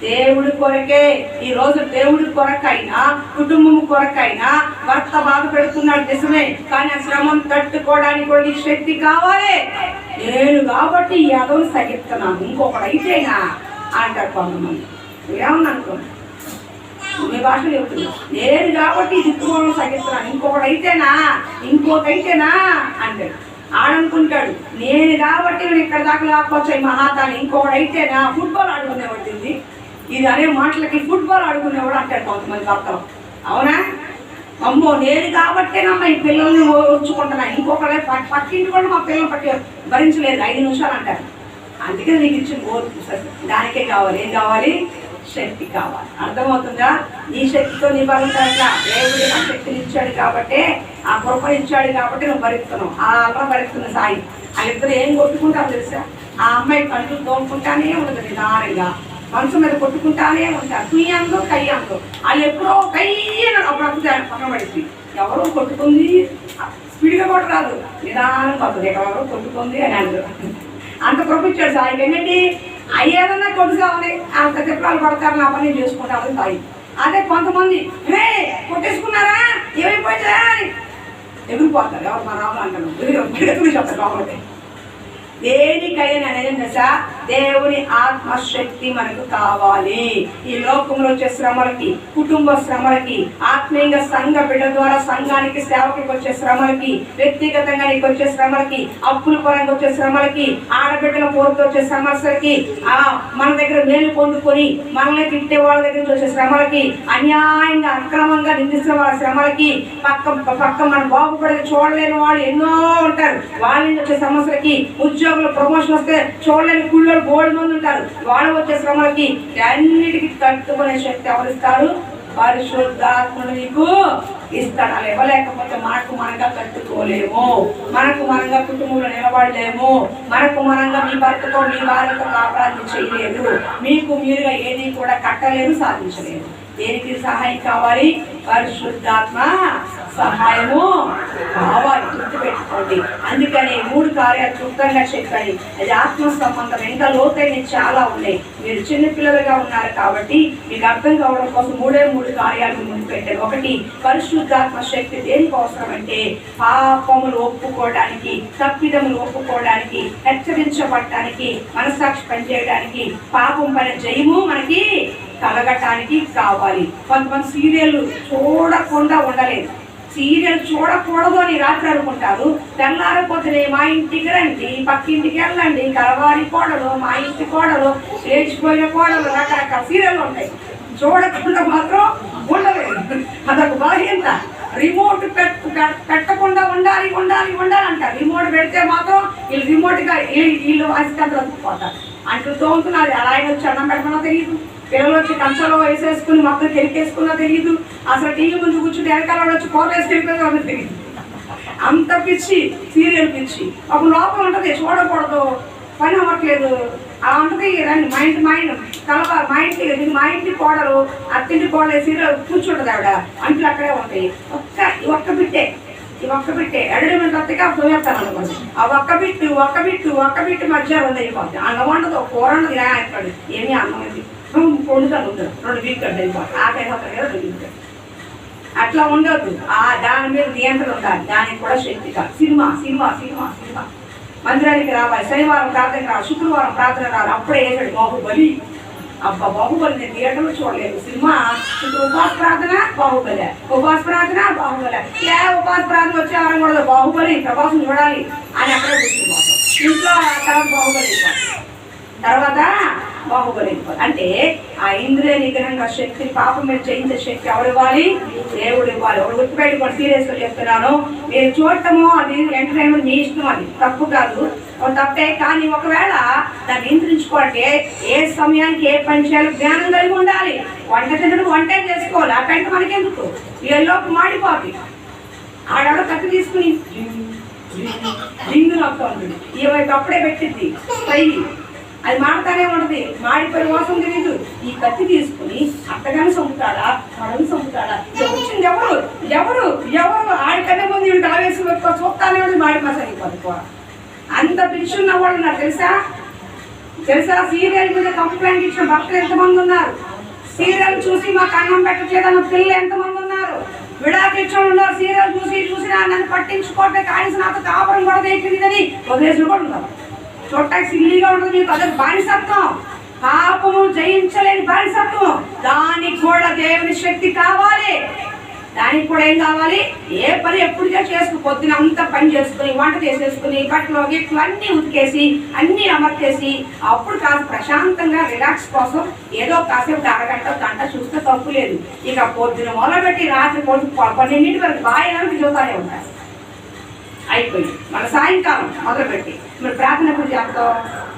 దేవుడి కొరకే. ఈ రోజు దేవుడి కొరకైనా, కుటుంబం కొరకైనా భర్త బాధ పెడుతున్నాడు నిజమే, కానీ ఆ శ్రమను తట్టుకోవడానికి కూడా నీకు శక్తి కావాలి. నేను కాబట్టి ఈ అదవులు సగిస్తున్నాను, ఇంకొకటి అయితేనా అంటారు కొంతమంది. ఏమన్నా అనుకోండి, మీ భాషలో చెప్తున్నా, నేను కాబట్టి ఈ దిక్కుమూలం సగిస్తున్నాను, ఇంకొకటి అయితేనా అంటాడు. ఆడనుకుంటాడు, నేను కాబట్టి నేను ఇక్కడ దాకా లాక్కొచ్చాయి మహాతాన్ని, ఇంకొకటి అయితేనా ఫుట్బాల్ ఆడుకునేవాడు. ఇది అనే మాటలకి ఫుట్బాల్ ఆడుకునేవాడు అంటాడు కొంతమంది భర్తలు. అవునా? అమ్మో, నేను కాబట్టేనమ్మా ఈ పిల్లల్ని ఉంచుకుంటున్నా, ఇంకొకటి పక్కింటి కూడా మా పిల్లలు భరించలేదు 5 నిమిషాలు అంటారు. అందుకే నీకు ఇచ్చిన ఓర్పు దానికే కావాలి. ఏం కావాలి? శక్తి కావాలి. అర్థమవుతుందా? నీ శక్తితో నీ భరించాలా? దేవుడు ఆ శక్తిని ఇచ్చాడు కాబట్టి, ఆ కృపను ఇచ్చాడు కాబట్టి నువ్వు భరిస్తున్నావు. ఆ అమ్మ భరిస్తున్న సాయి వాళ్ళిద్దరు ఏం కొట్టుకుంటారు తెలుసా? ఆ అమ్మాయి కంట్లు తోముకుంటానే ఉంటుంది నిదానంగా, మనసు మీద కొట్టుకుంటానే ఉంటారు. కుయ్యాందో కయ్యాందో వాళ్ళు ఎప్పుడో కయ్యను అప్పుడు అప్పుడు పక్కన పడింది. ఎవరో కొట్టుకుంది, స్పీడ్గా కూడా రాదు, నిదానం పడుతుంది. ఎవరో కొట్టుకుంది అని అంటారు. అంత కృప ఇచ్చాడు సాయికి. ఏంటంటే అయ్యేదన్నా కొట్టు కావాలి, అంత తిప్పలు పడతారు, నా పని చేసుకుంటారు సాయి. అదే కొంతమంది రే కొట్టేసుకున్నారా, ఏమైపోయిందా అని ఎగిరిపోతారు. ఎవరు మా రాములు అంటారు, ఎదురు చెప్తారు కాబట్టి. దేనికైనా నిజం తెలుసా? దేవుని ఆత్మశక్తి మనకు కావాలి. ఈ లోకంలో వచ్చే శ్రమలకి, కుటుంబ శ్రమలకి, ఆత్మీయంగా సంఘ బిడ్డ ద్వారా సంఘానికి సేవకులకు వచ్చే శ్రమలకి, వ్యక్తిగతంగా నీకు వచ్చే శ్రమలకి, అప్పుల పరంగా వచ్చే శ్రమలకి, ఆడబిడ్డల పోరుతో వచ్చే సమస్యలకి, మన దగ్గర మేలు పొందుకొని మనల్ని తిట్టే వాళ్ళ దగ్గర వచ్చే శ్రమలకి, అన్యాయంగా అక్రమంగా నిందిస్తున్న వాళ్ళ శ్రమలకి, పక్క మన బాగుపడేది చూడలేని వాళ్ళు ఎన్నో ఉంటారు, వాళ్ళ నుంచి వచ్చే సమస్యలకి, ఉద్యోగులు ప్రమోషన్ వస్తే చూడలేని కుళ్ళు బోర్డు మంది ఉంటారు, వాళ్ళు వచ్చే శ్రమలకి అన్నిటికీ తట్టుకునే శక్తి ఎవరిస్తారు? పరిశుద్ధాత్ముడు నీకు ఇస్తాడు. అలా ఇవ్వలేకపోతే మనకు మనంగా తట్టుకోలేము, మనకు మనంగా కుటుంబంలో నిలబడలేము, మనకు మనంగా మీ భర్తతో మీ భార్యతో కాపురాన్ని చేయలేదు, మీకు మీరుగా ఏది కూడా కట్టలేదు, సాధించలేదు. దేనికి సహాయం కావాలి? పరిశుద్ధాత్మ సహాయము కావాలి. గుర్తుపెట్టుకోండి. అందుకని 3 కార్యాలు క్లుప్తంగా చెప్పాయి. అది ఆత్మ సంబంధం, ఇంకా లోతైన చాలా ఉన్నాయి. మీరు చిన్నపిల్లలుగా ఉన్నారు కాబట్టి మీకు అర్థం కావడం కోసం 3 కార్యాలు ముందు పెట్టారు. 1, పరిశుద్ధాత్మ శక్తి దేనికి అవసరం అంటే పాపములు ఒప్పుకోవడానికి, తప్పిదములు ఒప్పుకోవడానికి, హెచ్చరించబడటానికి, మనస్సాక్షి పనిచేయడానికి, పాపం పైన జయము మనకి కలగటానికి కావాలి. కొంతమంది సీరియల్ చూడకుండా ఉండలేదు. సీరియల్ చూడకూడదు అని రాత్రి అనుకుంటారు, తెల్లారిపోతే మా ఇంటికి రండి, పక్కింటికి వెళ్ళండి, కలవారి కోడలు, మా ఇంటి కోడలు, లేచిపోయిన కోడలు, రకరకాల సీరియల్ ఉంటాయి. చూడకుండా మాత్రం ఉండలేదు. అదొక బలహీనత. రిమోట్ పెట్టకుండా ఉండాలి అంటారు. రిమోట్ పెడితే మాత్రం వీళ్ళు రిమోట్గా వీళ్ళు అసికంత పోతారు. అంటూ తోముతున్నారు. అలా ఆయన వచ్చి అన్నం పెట్టమన్నా తెలియదు, పిల్లలు వచ్చి కంచంలో వేసేసుకుని మొత్తం కెరికేసుకున్నా తెలియదు, అసలు టీవీ ముందు కూర్చుంటే వెనకాల వచ్చి కూరలేసి తెలిపేది వాళ్ళకి తెలియదు. అంత పిచ్చి, సీరియల్ పిచ్చి. ఒక లోపం ఉంటుంది, చూడకూడదు, పని అవ్వట్లేదు, అలా ఉంటుంది. రండి మా ఇంటి కలపాలి, మా ఇంటి కోడలు, అత్తింటి కోడలు సీరియల్ కూర్చుంటుంది ఆవిడ, అంట్లు అక్కడే ఉంటాయి. ఒక్క బిట్టే అడ్వర్టైజ్మెంట్ వస్తాయి పోయేస్తాను అనుకోండి. ఆ ఒక్క బిట్టు మధ్య రెండు అయిపోద్ది. అన్నం వండదు, కూర వండదు, ఇలా అయిపోయింది. ఏమీ అన్నం ఉంది వండుతాను ఉంటారు 2 వీక్ అయిపోతుంది. ఆ టైం అవుతారు కదా 2 వీక్. అట్లా ఉండదు. దాని మీద నియంత్రణ ఉండాలి. దానికి కూడా శక్తి కాదు. సినిమా మందిరానికి రావాలి, శనివారం ప్రార్థన రావాలి, శుక్రవారం ప్రార్థన రావాలి. అప్పుడే వేసాడు బాహుబలి. బాహుబలి నేను థియేటర్లో చూడలేదు. సినిమా ఉపవాస ప్రార్థన బాహుబలి, ఉపవాస ప్రార్థన బాహుబలి, ఉపవాస ప్రార్థన వచ్చే వారం కూడా బాహుబలి ప్రభాసం చూడాలి అని అక్కడే కూర్చుంటాం. ఇంట్లో తర్వాత బాహుబలి. తర్వాత బాహుబలి అంటే ఆ ఇంద్రియ నిగ్రహంగా శక్తిని పాపం మీద జయించే శక్తి ఎవరు ఇవ్వాలి? దేవుడు ఇవ్వాలి. ఒక గుర్తుపెట్టుకోండి, సీరియస్ గా చెప్తున్నాను. మీరు చూడటము అది ఎంటర్టైన్మెంట్ మీ ఇష్టం, అది తప్పు కాదు, తప్పే. కానీ ఒకవేళ దాన్ని నియంత్రించుకోవాలంటే ఏ సమయానికి ఏ పని చేయాలో జ్ఞానం కలిగి ఉండాలి. వంట తినడం వంటే చేసుకోవాలి. ఆ పెంట మనకెందుకు? ఎల్లోపు మాడిపోతుంది. ఆడవాడు కత్తి తీసుకుని రింగు నొక్క ఉంటుంది, ఈమె అప్పుడే పెట్టింది పై, అది మాడతానే ఉంటుంది, మాడిపోయి మోసం తెలియదు. ఈ కత్తి తీసుకుని అత్తగాని చంపుతాడా, మనని చంపుతాడా? వచ్చింది ఎవరు ఎవరు ఎవరు? ఆడికన్నా ముందు వీడికి అలా వేసి పెట్టుకో, చూస్తానే ఉండి మాడి మసాలి కూర. అంత పిలుచున్న వాళ్ళు నాకు తెలుసా? సీరియల్ మీద కంప్లైంట్ ఇచ్చిన భక్తులు ఎంతమంది ఉన్నారు? సీరియల్ చూసి మాకు అన్నం పెట్టట్లేదన్న పిల్లలు ఎంతమంది ఉన్నారు? విడాకులు ఇచ్చిన ఉన్నారు, సీరియల్ చూసి నన్ను పట్టించుకోవట్లే, కనీసం నాతో కాపురం కూడా తెలియదని వదిలేసులు కూడా ఉన్నారు. చూడటానికి సిల్లీగా ఉంటుంది, మీకు అదే బానిసత్వం. పాపము జయించలేని బానిసత్వం. దానికి కూడా దేవుని శక్తి కావాలి. దానికి కూడా ఏం కావాలి? ఏ పని ఎప్పుడు చేసుకుని పొద్దున అంతా పని చేసుకుని వంట చేసేసుకుని బట్టలు గిట్లు అన్నీ ఉతికేసి అన్నీ అమర్చేసి అప్పుడు కాస్త ప్రశాంతంగా రిలాక్స్ కోసం ఏదో కాసేపు అరగంట గంట చూస్తే తప్పు లేదు. ఇక పొద్దున మొదలుపెట్టి రాత్రి 12 వరకు బాగా చూతానే ఉంటారు. అయిపోయింది. మన సాయంకాలం మొదలుపెట్టి మరి ప్రార్థన ఎప్పుడు చేస్తాం?